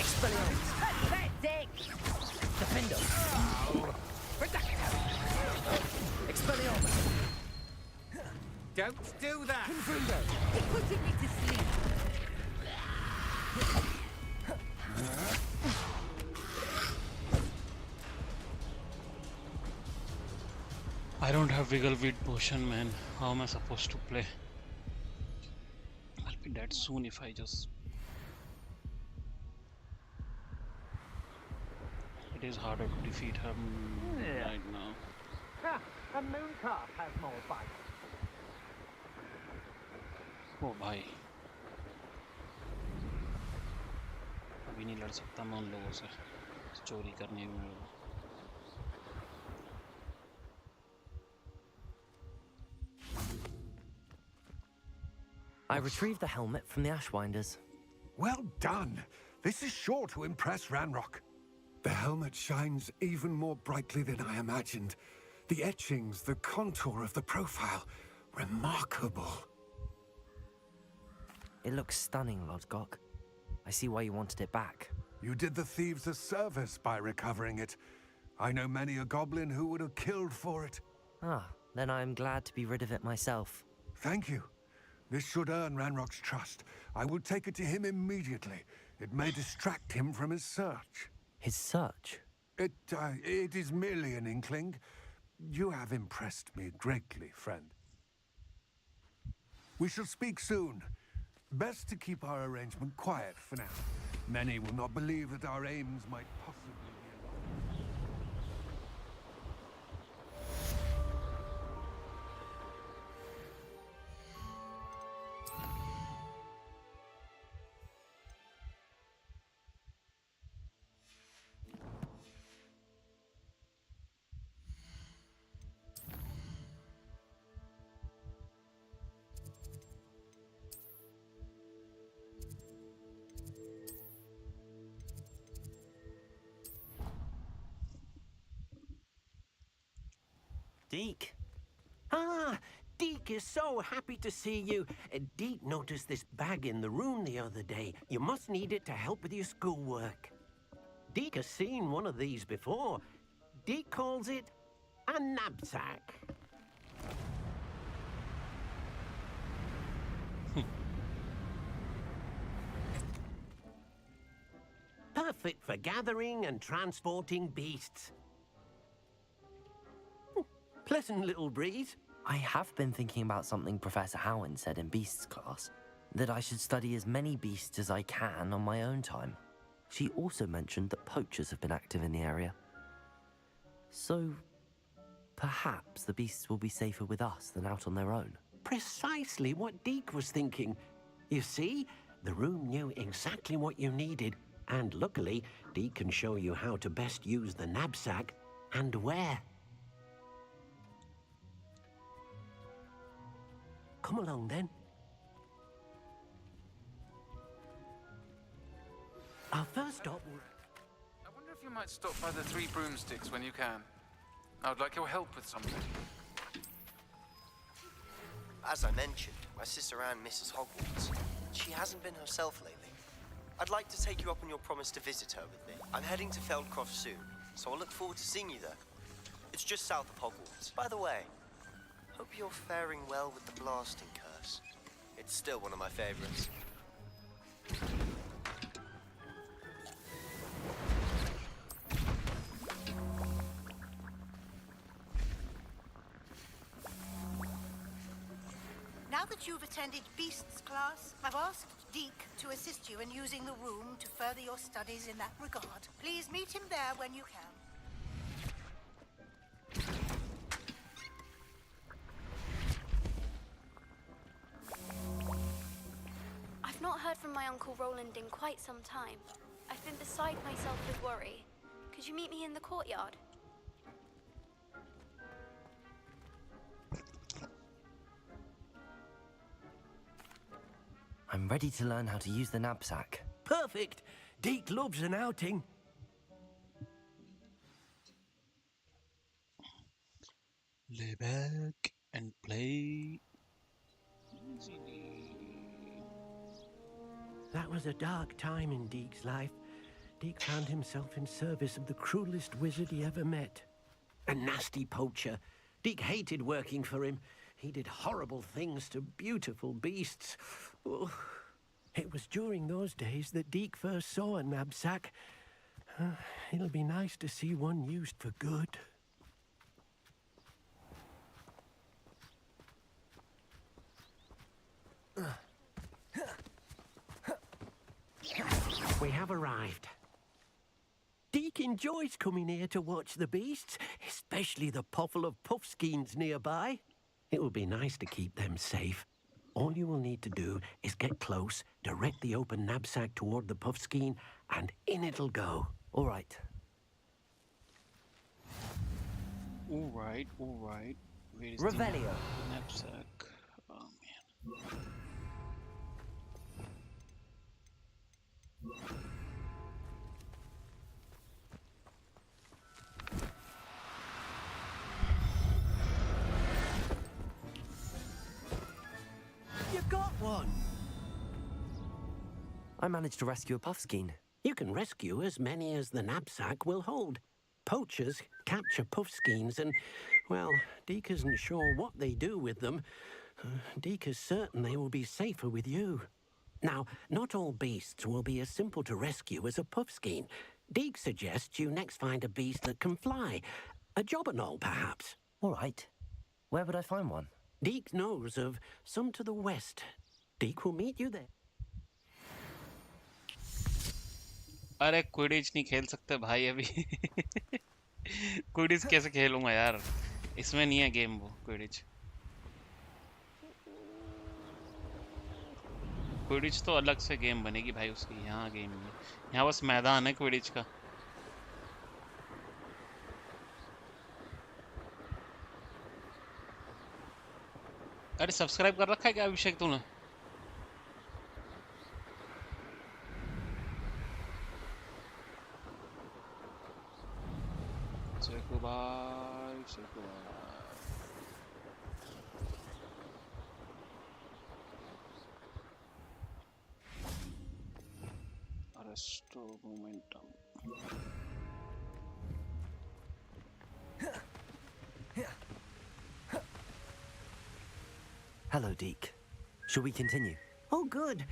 Expelliarmus. Pathetic! Defender. Reducto! Expelliarmus. Don't do that! Confringo. You're putting me to sleep. I don't have wiggle weed potion, man. How am I supposed to play? I'll be dead soon if I just... It is harder to defeat her right now. A moon calf has more bites. ओ भाई अभी नहीं लड़ सकता मैं उन लोगों से चोरी करने में मेरे को I retrieved the helmet from the Ashwinders. Well done. This is sure to impress Ranrock. The helmet shines even more brightly than I imagined. The etchings, the contour of the profile, remarkable. It looks stunning, Lodgok. I see why you wanted it back. You did the thieves a service by recovering it. I know many a goblin who would have killed for it. Ah, then I am glad to be rid of it myself. Thank you. This should earn Ranrock's trust. I will take it to him immediately. It may distract him from his search. His search? It is merely an inkling. You have impressed me greatly, friend. We shall speak soon. Best to keep our arrangement quiet for now. Many will not believe that our aims might possibly be aligned. Deke. Ah, Deke is so happy to see you. Deke noticed this bag in the room the other day. You must need it to help with your schoolwork. Deke has seen one of these before. Deke calls it a knapsack. Perfect for gathering and transporting beasts. Pleasant little breeze. I have been thinking about something Professor Howin said in Beasts class, that I should study as many beasts as I can on my own time. She also mentioned that poachers have been active in the area. So, perhaps the beasts will be safer with us than out on their own. Precisely what Deke was thinking. You see, the room knew exactly what you needed, and luckily, Deke can show you how to best use the knapsack and where. Come along, then. Our first stop... I wonder if you might stop by the Three Broomsticks when you can. I would like your help with something. As I mentioned, my sister Anne misses Hogwarts. She hasn't been herself lately. I'd like to take you up on your promise to visit her with me. I'm heading to Feldcroft soon, so I'll look forward to seeing you there. It's just south of Hogwarts. By the way, hope you're faring well with the blasting curse. It's still one of my favorites. Now that you've attended Beasts class, I've asked Deke to assist you in using the room to further your studies in that regard. Please meet him there when you can. I've not heard from my Uncle Roland in quite some time. I've been beside myself with worry. Could you meet me in the courtyard? I'm ready to learn how to use the knapsack. Perfect! Deke loves an outing. Lay back and play. That was a dark time in Deke's life. Deke found himself in service of the cruelest wizard he ever met. A nasty poacher. Deke hated working for him. He did horrible things to beautiful beasts. Oh, it was during those days that Deke first saw a knapsack. It'll be nice to see one used for good. We have arrived. Deke enjoys coming here to watch the beasts, especially the puffle of puffskeins nearby. It will be nice to keep them safe. All you will need to do is get close, direct the open knapsack toward the puffskein, and in it'll go. All right. All right. Where is Revelio. the knapsack? Oh, man. You got one! I managed to rescue a puffskein. You can rescue as many as the knapsack will hold. Poachers capture puffskeins and, well, Deke isn't sure what they do with them. Deke is certain they will be safer with you. Now, not all beasts will be as simple to rescue as a puffskein. Deke suggests you next find a beast that can fly. A jobberknoll, perhaps. All right. Where would I find one? Deke knows of some to the west. Deke will meet you there. अरे Quidditch नहीं खेल सकते भाई अभी Quidditch कैसे खेलूंगा यार इसमें नहीं है गेम वो क्विडिच क्विडिच तो अलग से गेम बनेगी भाई उसकी यहाँ गेम नहीं है यहाँ बस मैदान है क्विडिच का अरे सब्सक्राइब कर रखा है क्या अभिषेक तूने Say goodbye, say goodbye. Arresto momentum. Hello, Deke. Shall we continue? Oh, good.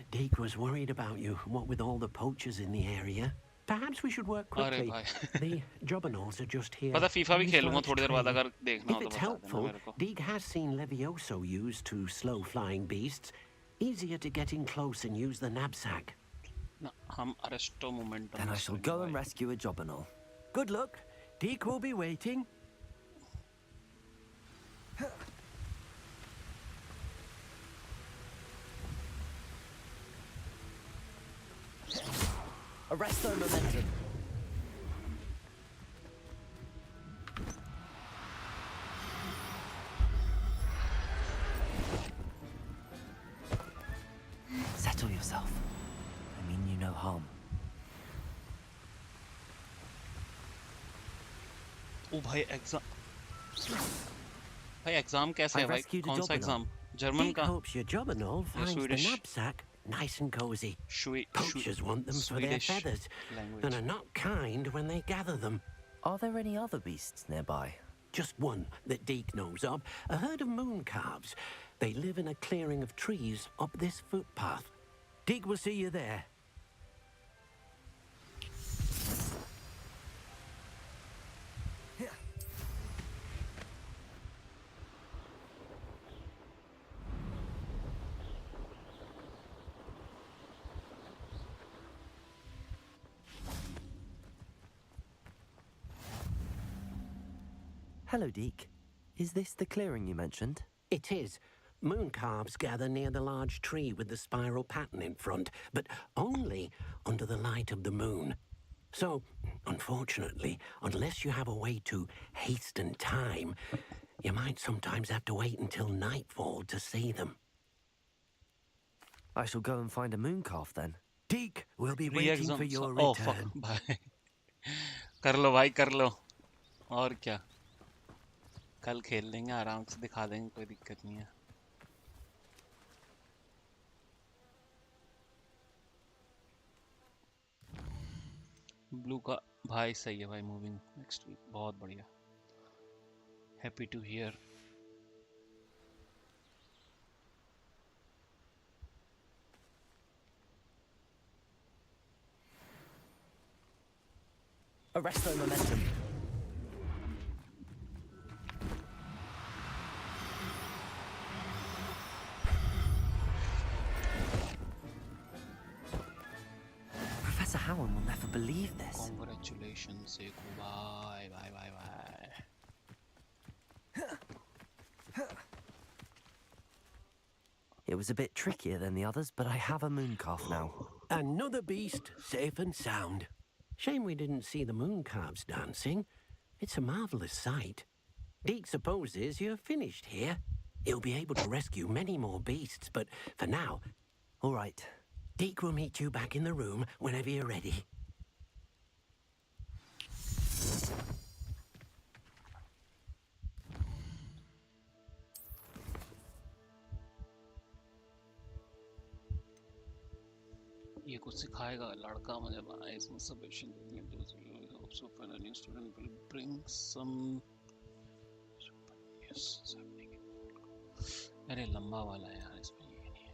Deke was worried about you, what with all the poachers in the area. Perhaps we should work quickly. The jobberknolls are just here. पता FIFA भी खेलूंगा थोड़ी देर बाद अगर देखना हो If तो it's बता देना helpful, मेरे को Deke has seen Levioso used to slow flying beasts. Easier to get in close and use the knapsack. ना हम Arresto momentum Then I shall go and rescue a jobberknoll. Good luck. Deke will be waiting. Arresto momentum. Settle yourself. I mean you no harm. ओ भाई exam कैसे है भाई कौन सा exam German Deke का hopes your jobberknoll finds the Swedish. knapsack nice and cozy. Poachers want them for their Swedish feathers language. and are not kind when they gather them. Are there any other beasts nearby? Just one that Deke knows of, a herd of moon calves. They live in a clearing of trees up this footpath. Deke will see you there. Hello, Deke. Is this the clearing you mentioned? It is. Moon calves gather near the large tree with the spiral pattern in front, but only under the light of the moon. So, unfortunately, unless you have a way to hasten time, you might sometimes have to wait until nightfall to see them. I shall go and find a moon calf then. Deke will be waiting for your oh fuck return. भाई कर लो भाई कर लो और क्या कल खेल लेंगे आराम से दिखा देंगे कोई दिक्कत नहीं है ब्लू का भाई सही है भाई मूविंग नेक्स्ट वीक बहुत बढ़िया happy to hear Arresto momentum. Professor Howard will never believe this. Congratulations, say bye, bye, bye, bye. It was a bit trickier than the others, but I have a moon calf now. Another beast, safe and sound. Shame we didn't see the moon calves dancing. It's a marvelous sight. Deke supposes you're finished here. He'll be able to rescue many more beasts, but for now... All right. Deke will meet you back in the room whenever you're ready. ये कुछ सिखाएगा लड़का मुझे बनाए इसमें submission also when a new student will bring some yes अरे लंबा वाला है यार इसमें ये नहीं है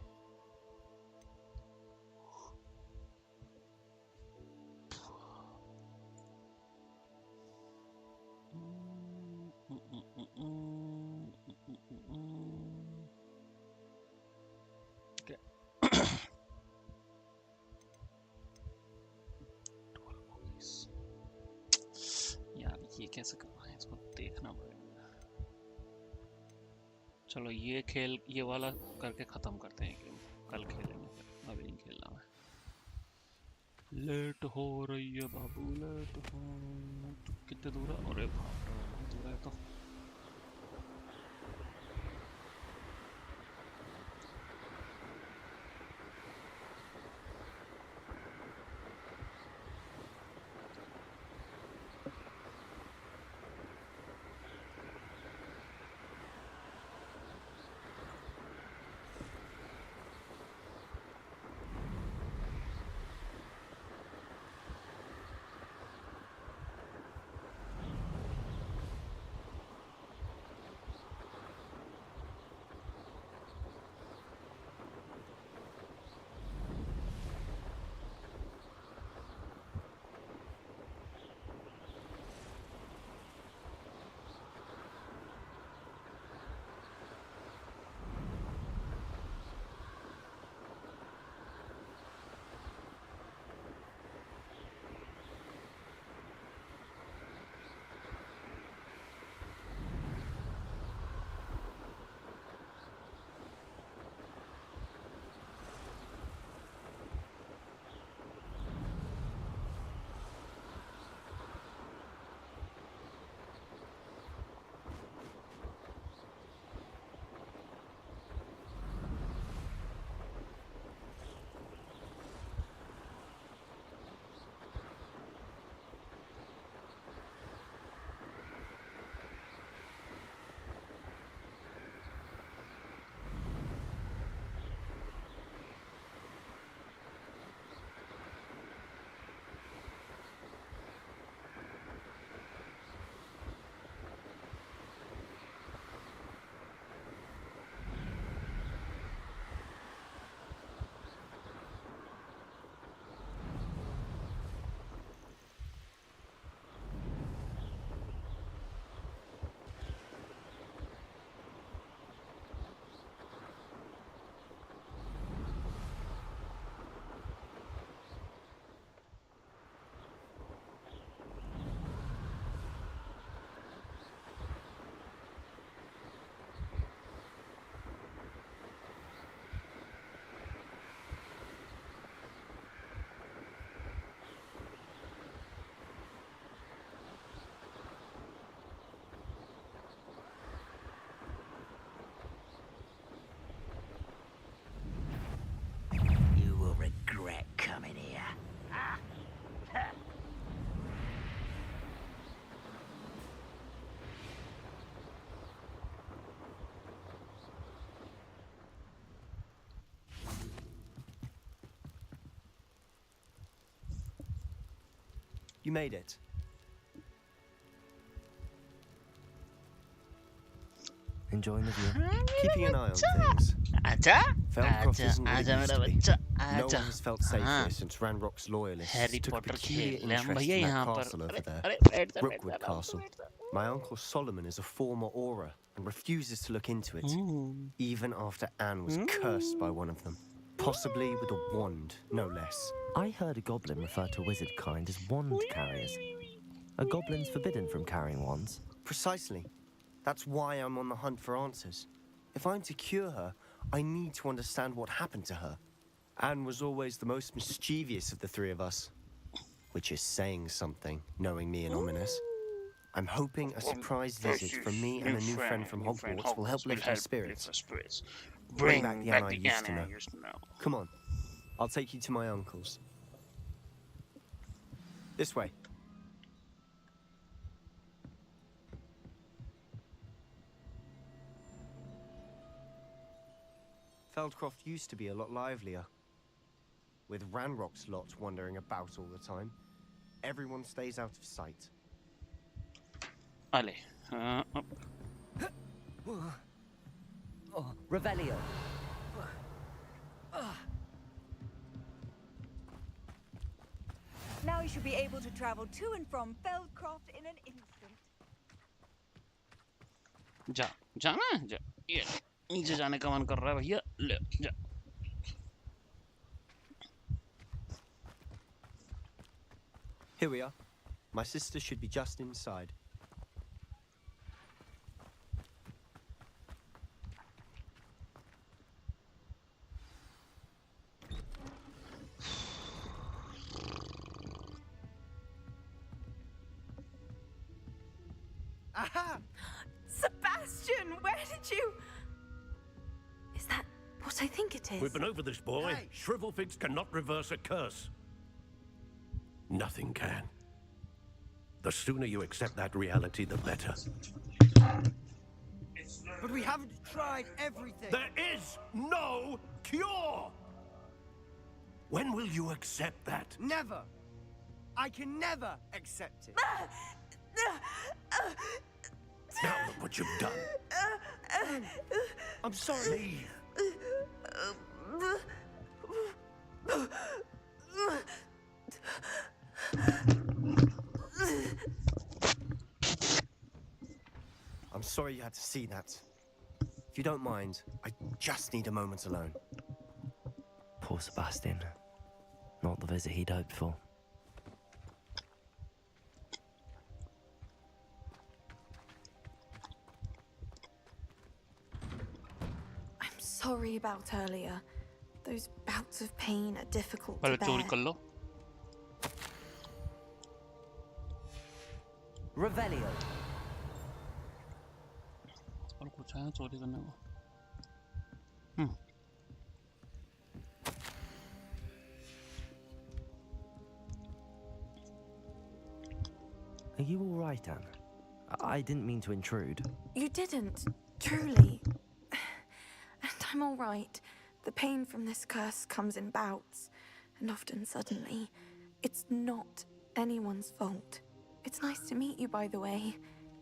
यार ये कैसे करना है इसको देखना पड़ेगा चलो ये खेल ये वाला करके ख़त्म करते हैं गेम कल खेलेंगे फिर अभी नहीं खेलना है लेट हो रही है बाबू लेट हो कितने दूर है अरे बाप रे बहुत दूर है तो You made it. Enjoying the view? Keeping an eye on things. Feldcroft isn't what it used to be. No one has felt safe here since Ranrock's loyalists took a peculiar interest in that castle over there. Brookwood Castle. My uncle Solomon is a former Auror and refuses to look into it, even after Anne was cursed by one of them. Possibly with a wand, no less. I heard a goblin refer to wizard kind as wand carriers. Are goblins forbidden from carrying wands? Precisely. That's why I'm on the hunt for answers. If I'm to cure her, I need to understand what happened to her. Anne was always the most mischievous of the three of us. Which is saying something, knowing me and Ominous. I'm hoping a surprise visit from me and a new friend from Hogwarts will help lift her spirits. Bring back the Anne I used to know. Come on, I'll take you to my uncle's. This way. Feldcroft used to be a lot livelier. with Ranrock's lot wandering about all the time. Everyone stays out of sight. Allez. Oh, Revelio. Now you should be able to travel to and from Feldcroft in an instant. जाना है जा ये नीचे जाने का मन कर रहा है भैया ले जा Here we are. My sister should be just inside. Aha! Sebastian, where did you... Is that what I think it is? We've been over this, boy. Hey. Shrivelfigs cannot reverse a curse. Nothing can. The sooner you accept that reality, the better. But we haven't tried everything. There is no cure! When will you accept that? Never. I can never accept it. Now look what you've done. I'm sorry. I'm sorry you had to see that. If you don't mind, I just need a moment alone. Poor Sebastian. Not the visit he'd hoped for. I'm sorry about earlier. Those bouts of pain are difficult to bear. चोरी कर लो Revelio. और कुछ है चोरी करने को Are you all right, Anne? I didn't mean to intrude. You didn't, truly. And I'm all right. The pain from this curse comes in bouts, and often suddenly. It's not anyone's fault. It's nice to meet you, by the way.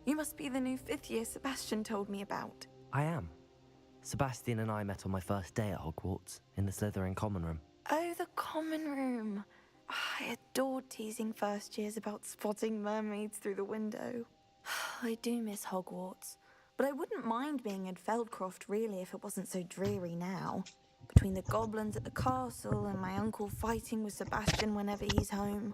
You must be the new 5th year Sebastian told me about. I am. Sebastian and I met on my first day at Hogwarts, in the Slytherin common room. Oh, the common room. I adored teasing first years about spotting mermaids through the window. I do miss Hogwarts, but I wouldn't mind being in Feldcroft really if it wasn't so dreary now. Between the goblins at the castle and my uncle fighting with Sebastian whenever he's home,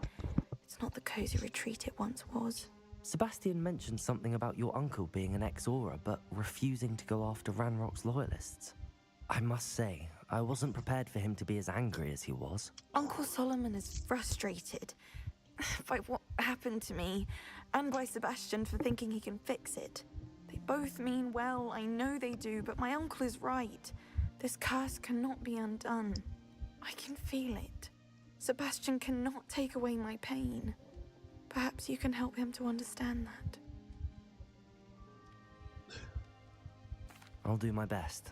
it's not the cozy retreat it once was. Sebastian mentioned something about your uncle being an ex-Auror, but refusing to go after Ranrock's loyalists. I must say, I wasn't prepared for him to be as angry as he was. Uncle Solomon is frustrated by what happened to me, and by Sebastian for thinking he can fix it. They both mean well, I know they do, but my uncle is right. This curse cannot be undone. I can feel it. Sebastian cannot take away my pain. Perhaps you can help him to understand that. I'll do my best.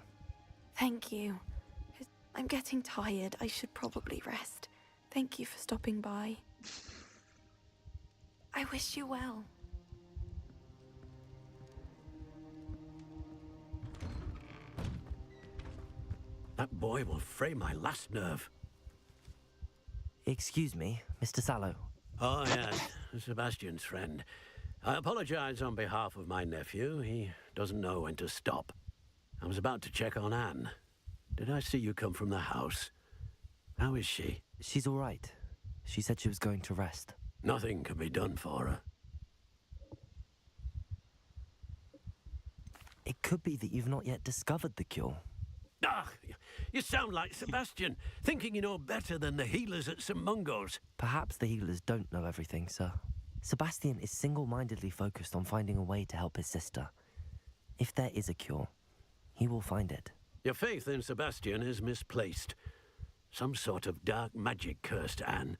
Thank you. I'm getting tired. I should probably rest. Thank you for stopping by. I wish you well. That boy will fray my last nerve. Excuse me, Mr. Sallow. Oh, yes, Sebastian's friend. I apologize on behalf of my nephew. He doesn't know when to stop. I was about to check on Anne. Did I see you come from the house? How is she? She's all right. She said she was going to rest. Nothing can be done for her. It could be that you've not yet discovered the cure. Ah, you sound like Sebastian, thinking you know better than the healers at St. Mungo's. Perhaps the healers don't know everything, sir. Sebastian is single-mindedly focused on finding a way to help his sister. If there is a cure, he will find it. Your faith in Sebastian is misplaced. Some sort of dark magic cursed Anne,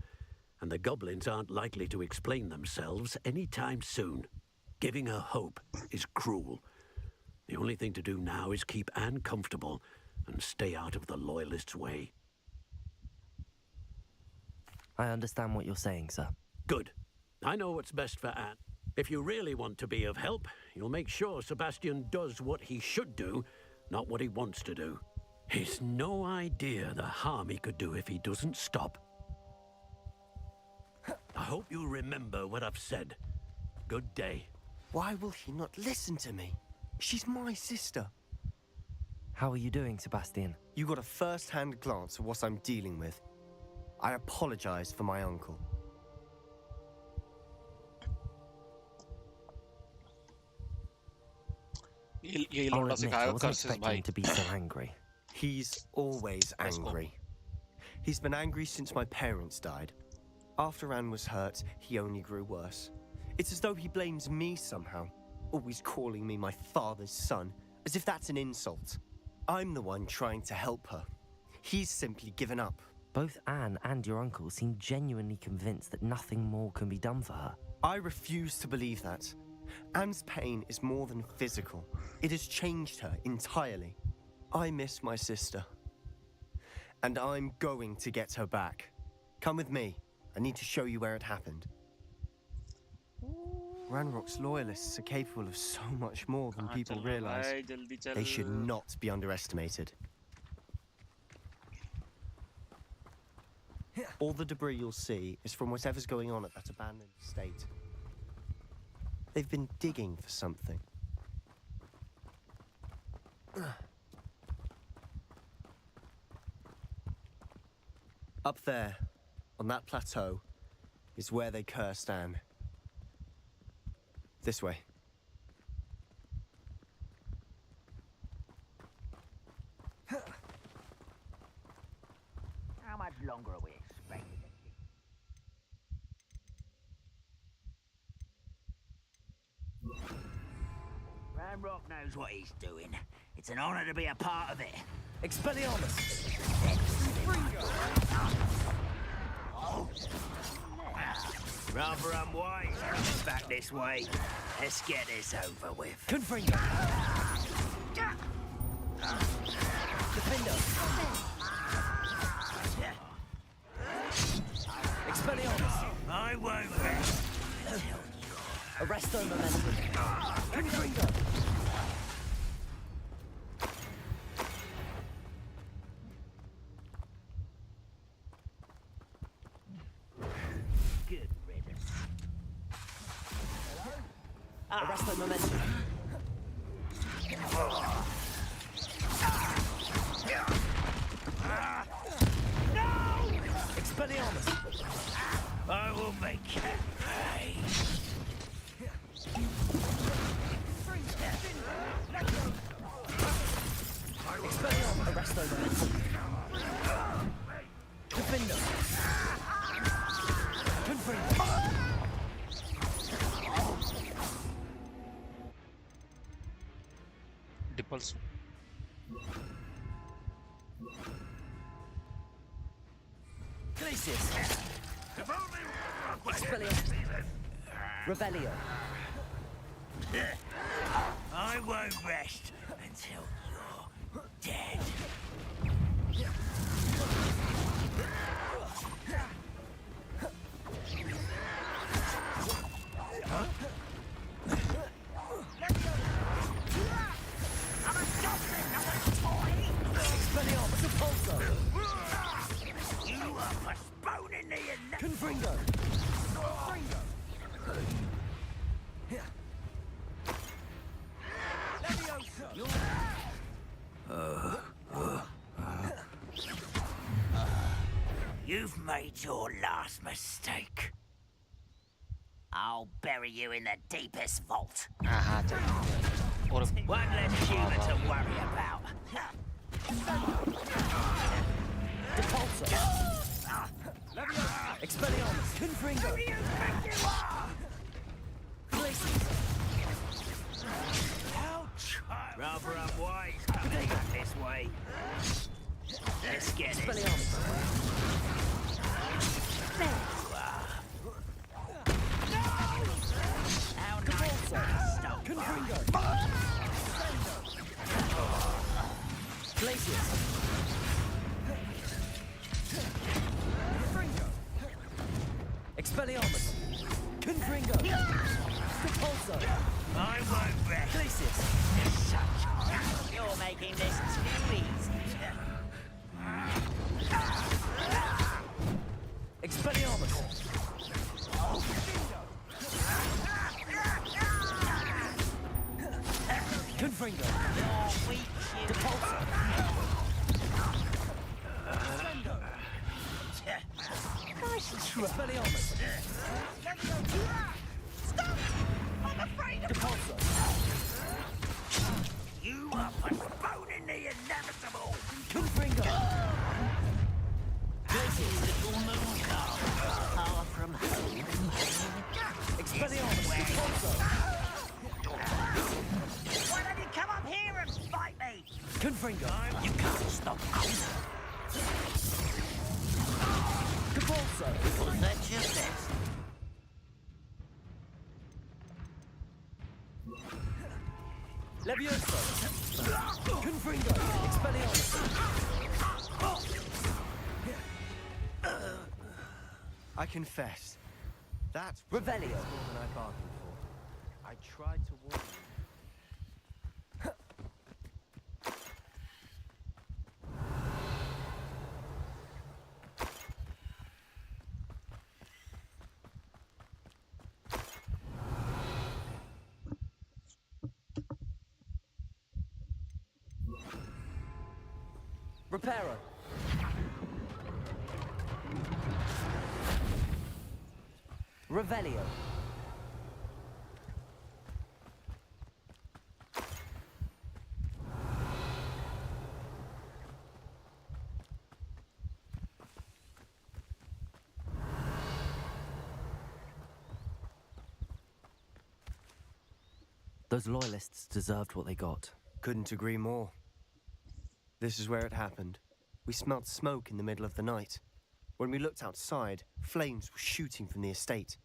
and the goblins aren't likely to explain themselves any time soon. Giving her hope is cruel. The only thing to do now is keep Anne comfortable and stay out of the Loyalists' way. I understand what you're saying, sir. Good. I know what's best for Anne. If you really want to be of help, you'll make sure Sebastian does what he should do, not what he wants to do. He's no idea the harm he could do if he doesn't stop. I hope you remember what I've said. Good day. Why will he not listen to me? She's my sister. How are you doing, Sebastian? You got a first-hand glance at what I'm dealing with. I apologize for my uncle. I'll admit, I wasn't expecting him to be so angry. He's always angry. He's been angry since my parents died. After Anne was hurt, he only grew worse. It's as though he blames me somehow, always calling me my father's son, as if that's an insult. I'm the one trying to help her. He's simply given up. Both Anne and your uncle seem genuinely convinced that nothing more can be done for her. I refuse to believe that. Anne's pain is more than physical. It has changed her entirely. I miss my sister. And I'm going to get her back. Come with me. I need to show you where it happened. Ranrock's loyalists are capable of so much more than people realize. They should not be underestimated. All the debris you'll see is from whatever's going on at that abandoned estate. They've been digging for something. Up there, on that plateau, is where they cursed Anne. This way. How much longer are we expecting? Ranrock knows what he's doing. It's an honor to be a part of it. Expelliarmus! Rather unwise coming back this way. Let's get this over with. Confringo! Defender! Expelliarmus! I won't rest. Arresto momentum! Confringo! Arresto momentum. No! Expelliarmus! I will make you pay. Expelliarmus! Arresto momentum. Defender! Confringo! Pulse. Glacius! Expelliarmus! Rebellion! I won't rest until you're dead. Huh? Expelliarmus! Repulsor! You are postponing the inevitable. Confringo! You've made your last mistake. I'll bury you in the deepest vault. One less human to worry about. Repulsor! Expelliarmus! Confringo! Who do you think you are? Glacius! Rather unwise coming back this way. Let's get it. Expelliarmus! How nice stop. Confringo! Glacius! Expelliarmus! Confringo! Repulsor! I won't rest. Glacius! You're making this too easy. Expelliarmus! Confringo! You're weak, you. Repulsor! Nice try. Expelliarmus! Stop! I'm afraid of Repulsor! you are postponing the inevitable. Confringo! Glacius, little moon calf. Far from home. Expelliarmus! Repulsor! Why don't you come up here and fight me? Confringo! You can't stop us. Repulsor! Was that your best? Levioso! Confringo! Expelliarmus! I confess, that's Revelio! more than I bargained for. I tried to warn you. Reparo! Revelio! Those loyalists deserved what they got. Couldn't agree more. This is where it happened. We smelled smoke in the middle of the night. When we looked outside, flames were shooting from the estate.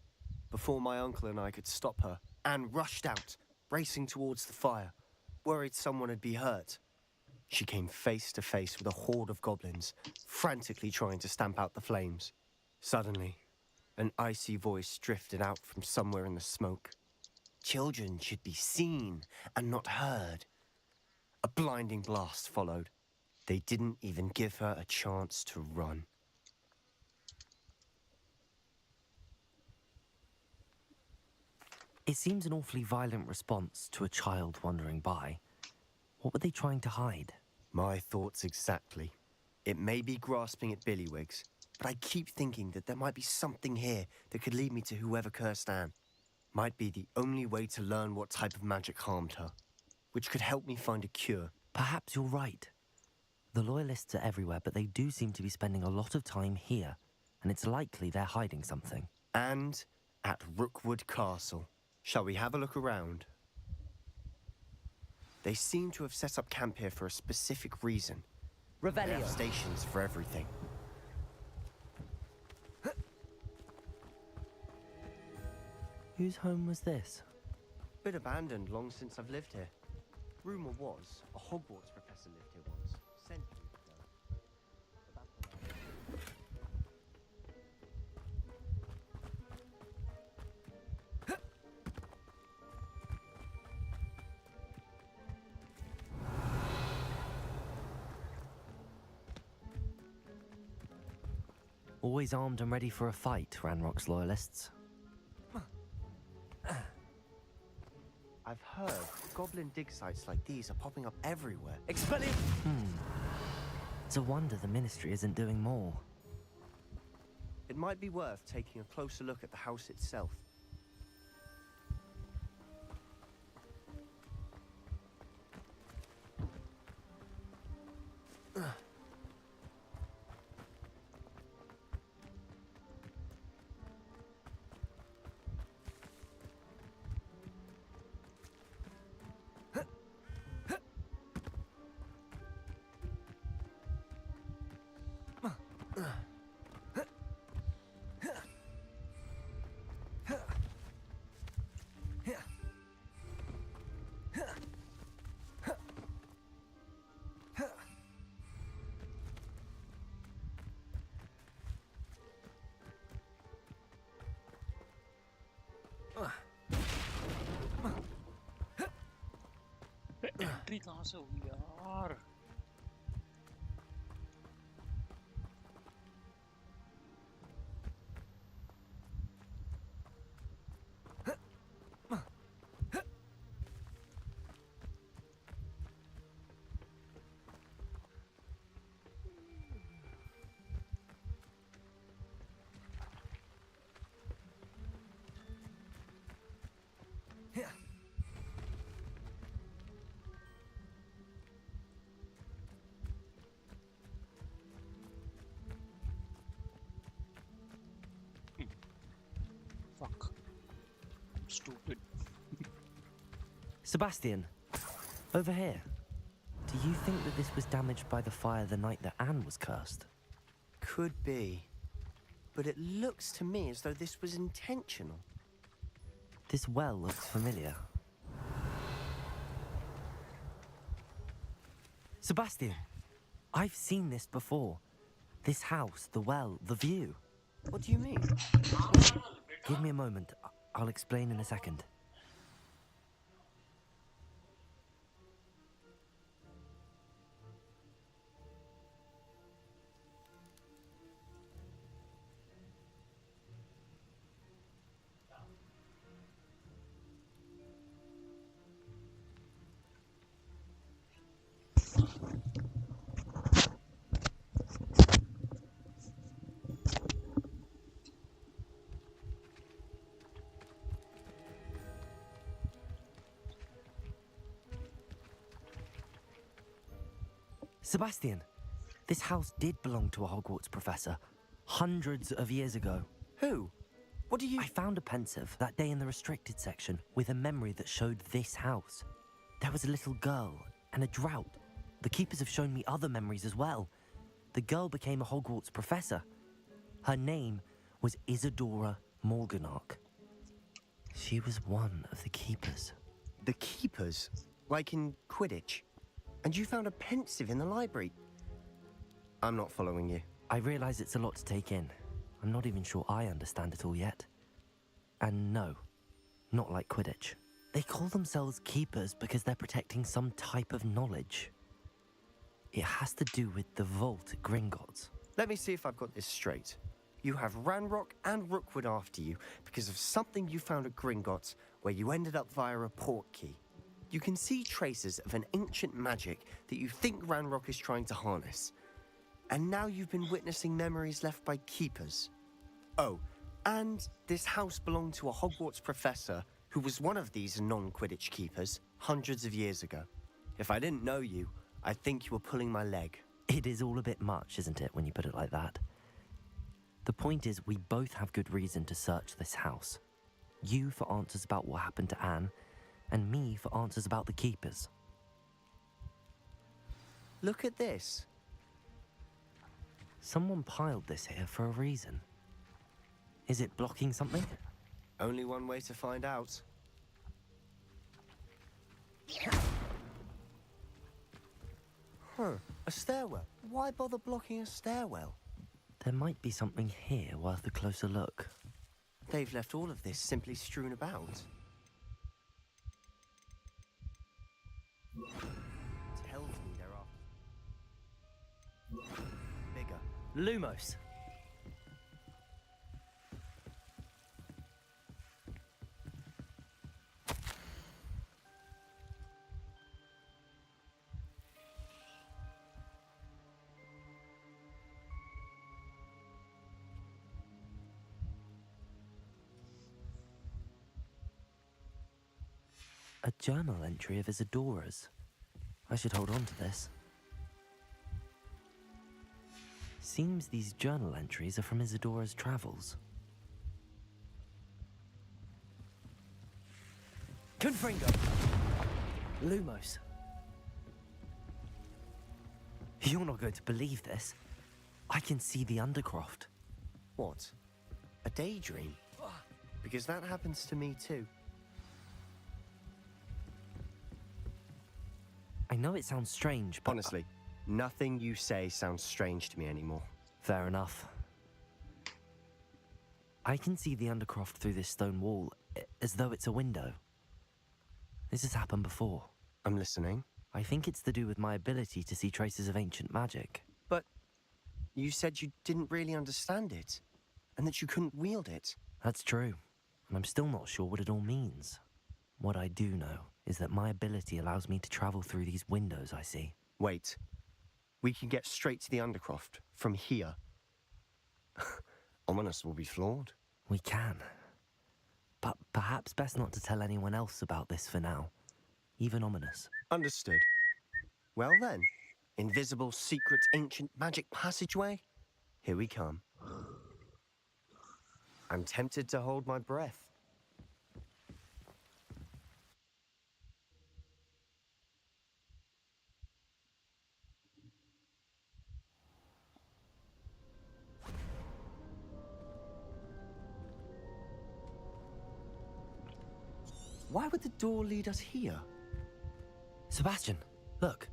Before my uncle and I could stop her, Anne rushed out, racing towards the fire, worried someone had been hurt. She came face to face with a horde of goblins, frantically trying to stamp out the flames. Suddenly, an icy voice drifted out from somewhere in the smoke. Children should be seen and not heard. A blinding blast followed. They didn't even give her a chance to run. It seems an awfully violent response to a child wandering by. What were they trying to hide? My thoughts exactly. It may be grasping at Billywigs, but I keep thinking that there might be something here that could lead me to whoever cursed Anne. Might be the only way to learn what type of magic harmed her, which could help me find a cure. Perhaps you're right. The Loyalists are everywhere, but they do seem to be spending a lot of time here, and it's likely they're hiding something. And at Rookwood Castle. Shall we have a look around? They seem to have set up camp here for a specific reason. They Revelio. have stations for everything. Whose home was this? Been abandoned long since I've lived here. Rumour was a Hogwarts professor lived here once, centuries ago. Always armed and ready for a fight, Ranrock's Loyalists. I've heard goblin dig sites like these are popping up everywhere. Expelliarmus! It's a wonder the Ministry isn't doing more. It might be worth taking a closer look at the house itself. Entry कहाँ से होगी यार? Fuck. I'm stupid. Sebastian, over here. Do you think that this was damaged by the fire the night that Anne was cursed? Could be. But it looks to me as though this was intentional. This well looks familiar. Sebastian, I've seen this before. This house, the well, the view. What do you mean? Give me a moment. I'll explain in a second. Sebastian, this house did belong to a Hogwarts professor, hundreds of years ago. Who? What do you... I found a pensive that day in the restricted section with a memory that showed this house. There was a little girl and a drought. The keepers have shown me other memories as well. The girl became a Hogwarts professor. Her name was Isadora Morganach. She was one of the keepers. The keepers? Like in Quidditch? And you found a pensive in the library? I'm not following you. I realize it's a lot to take in. I'm not even sure I understand it all yet. And no, not like Quidditch. They call themselves keepers because they're protecting some type of knowledge. It has to do with the vault at Gringotts. Let me see if I've got this straight. You have Ranrock and Rookwood after you because of something you found at Gringotts where you ended up via a portkey. You can see traces of an ancient magic that you think Ranrock is trying to harness. And now you've been witnessing memories left by keepers. Oh, and this house belonged to a Hogwarts professor who was one of these non-Quidditch keepers hundreds of years ago. If I didn't know you, I'd think you were pulling my leg. It is all a bit much, isn't it, when you put it like that? The point is, we both have good reason to search this house. You for answers about what happened to Anne, and me for answers about the keepers. Look at this. Someone piled this here for a reason. Is it blocking something? Only one way to find out. Huh, a stairwell. Why bother blocking a stairwell? There might be something here worth a closer look. They've left all of this simply strewn about. Tells me there are... bigger. Lumos. A journal entry of Isadora's. I should hold on to this. Seems these journal entries are from Isadora's travels. Confringo! Lumos. You're not going to believe this. I can see the Undercroft. What? A daydream? Because that happens to me too. I know it sounds strange, but... Honestly, nothing you say sounds strange to me anymore. Fair enough. I can see the Undercroft through this stone wall, as though it's a window. This has happened before. I'm listening. I think it's to do with my ability to see traces of ancient magic. But you said you didn't really understand it, and that you couldn't wield it. That's true, and I'm still not sure what it all means. What I do know is that my ability allows me to travel through these windows I see. Wait. We can get straight to the Undercroft from here. Ominous will be floored. We can. But perhaps best not to tell anyone else about this for now. Even Ominous. Understood. Well then, invisible, secret, ancient magic passageway? Here we come. I'm tempted to hold my breath. Why would the door lead us here? Sebastian, look.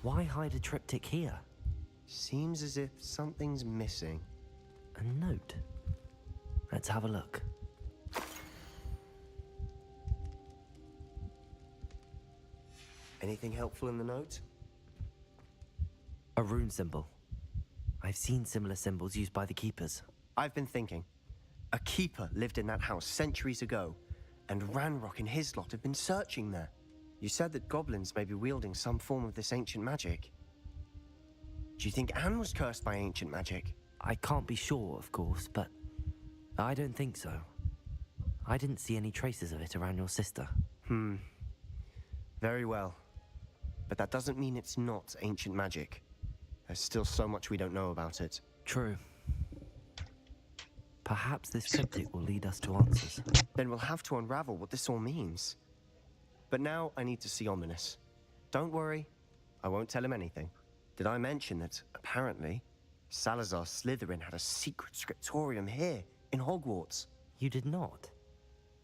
Why hide a triptych here? Seems as if something's missing. A note? Let's have a look. Anything helpful in the note? A rune symbol. I've seen similar symbols used by the keepers. I've been thinking. A keeper lived in that house centuries ago, and Ranrock and his lot have been searching there. You said that goblins may be wielding some form of this ancient magic. Do you think Anne was cursed by ancient magic? I can't be sure, of course, but I don't think so. I didn't see any traces of it around your sister. Very well. But that doesn't mean it's not ancient magic. There's still so much we don't know about it. True. Perhaps this triptych will lead us to answers. Then we'll have to unravel what this all means. But now I need to see Ominous. Don't worry, I won't tell him anything. Did I mention that, apparently, Salazar Slytherin had a secret scriptorium here, in Hogwarts? You did not?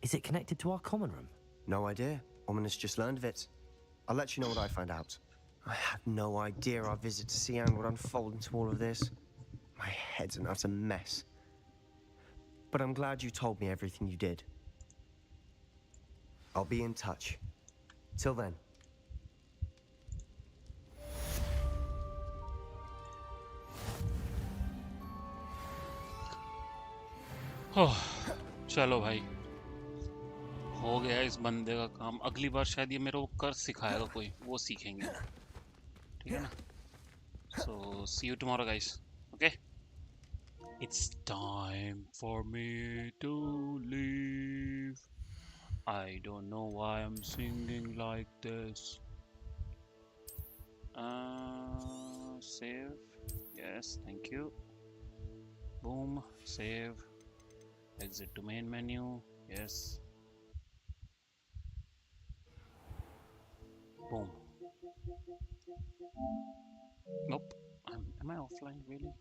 Is it connected to our common room? No idea. Ominous just learned of it. I'll let you know what I find out. I had no idea our visit to see Anne would unfold into all of this. My head's an utter mess. But I'm glad you told me everything you did. I'll be in touch. Till then. चलो भाई हो गया इस बंदे का काम अगली बार शायद ये मेरे को कर सिखाएगा कोई वो सीखेंगे ठीक है ना so see you tomorrow guys okay it's time for me to leave I don't know why I'm singing like this save yes thank you boom save exit to main menu yes boom nope am I offline really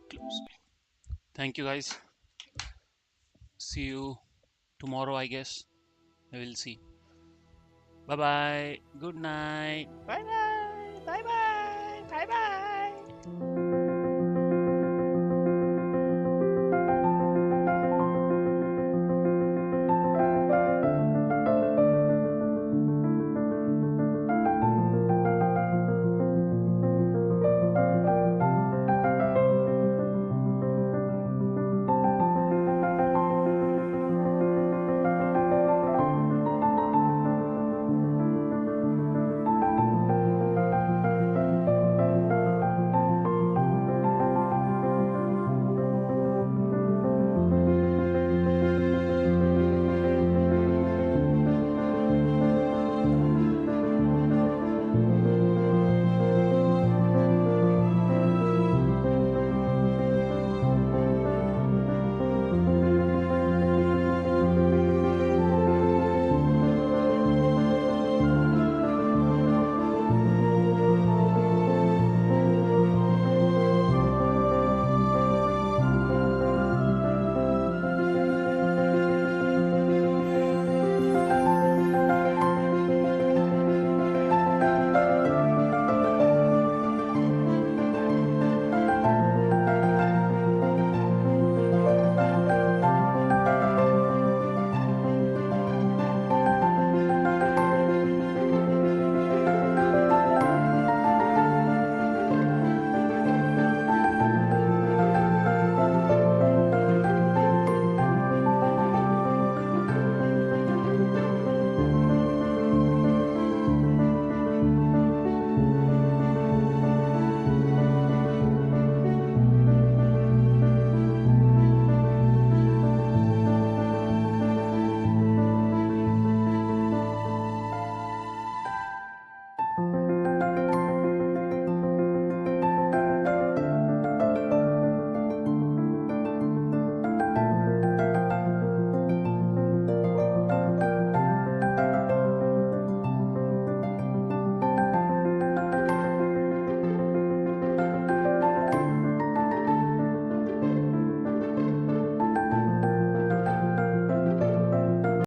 close thank you guys see you tomorrow I guess I will see bye bye good night Bye bye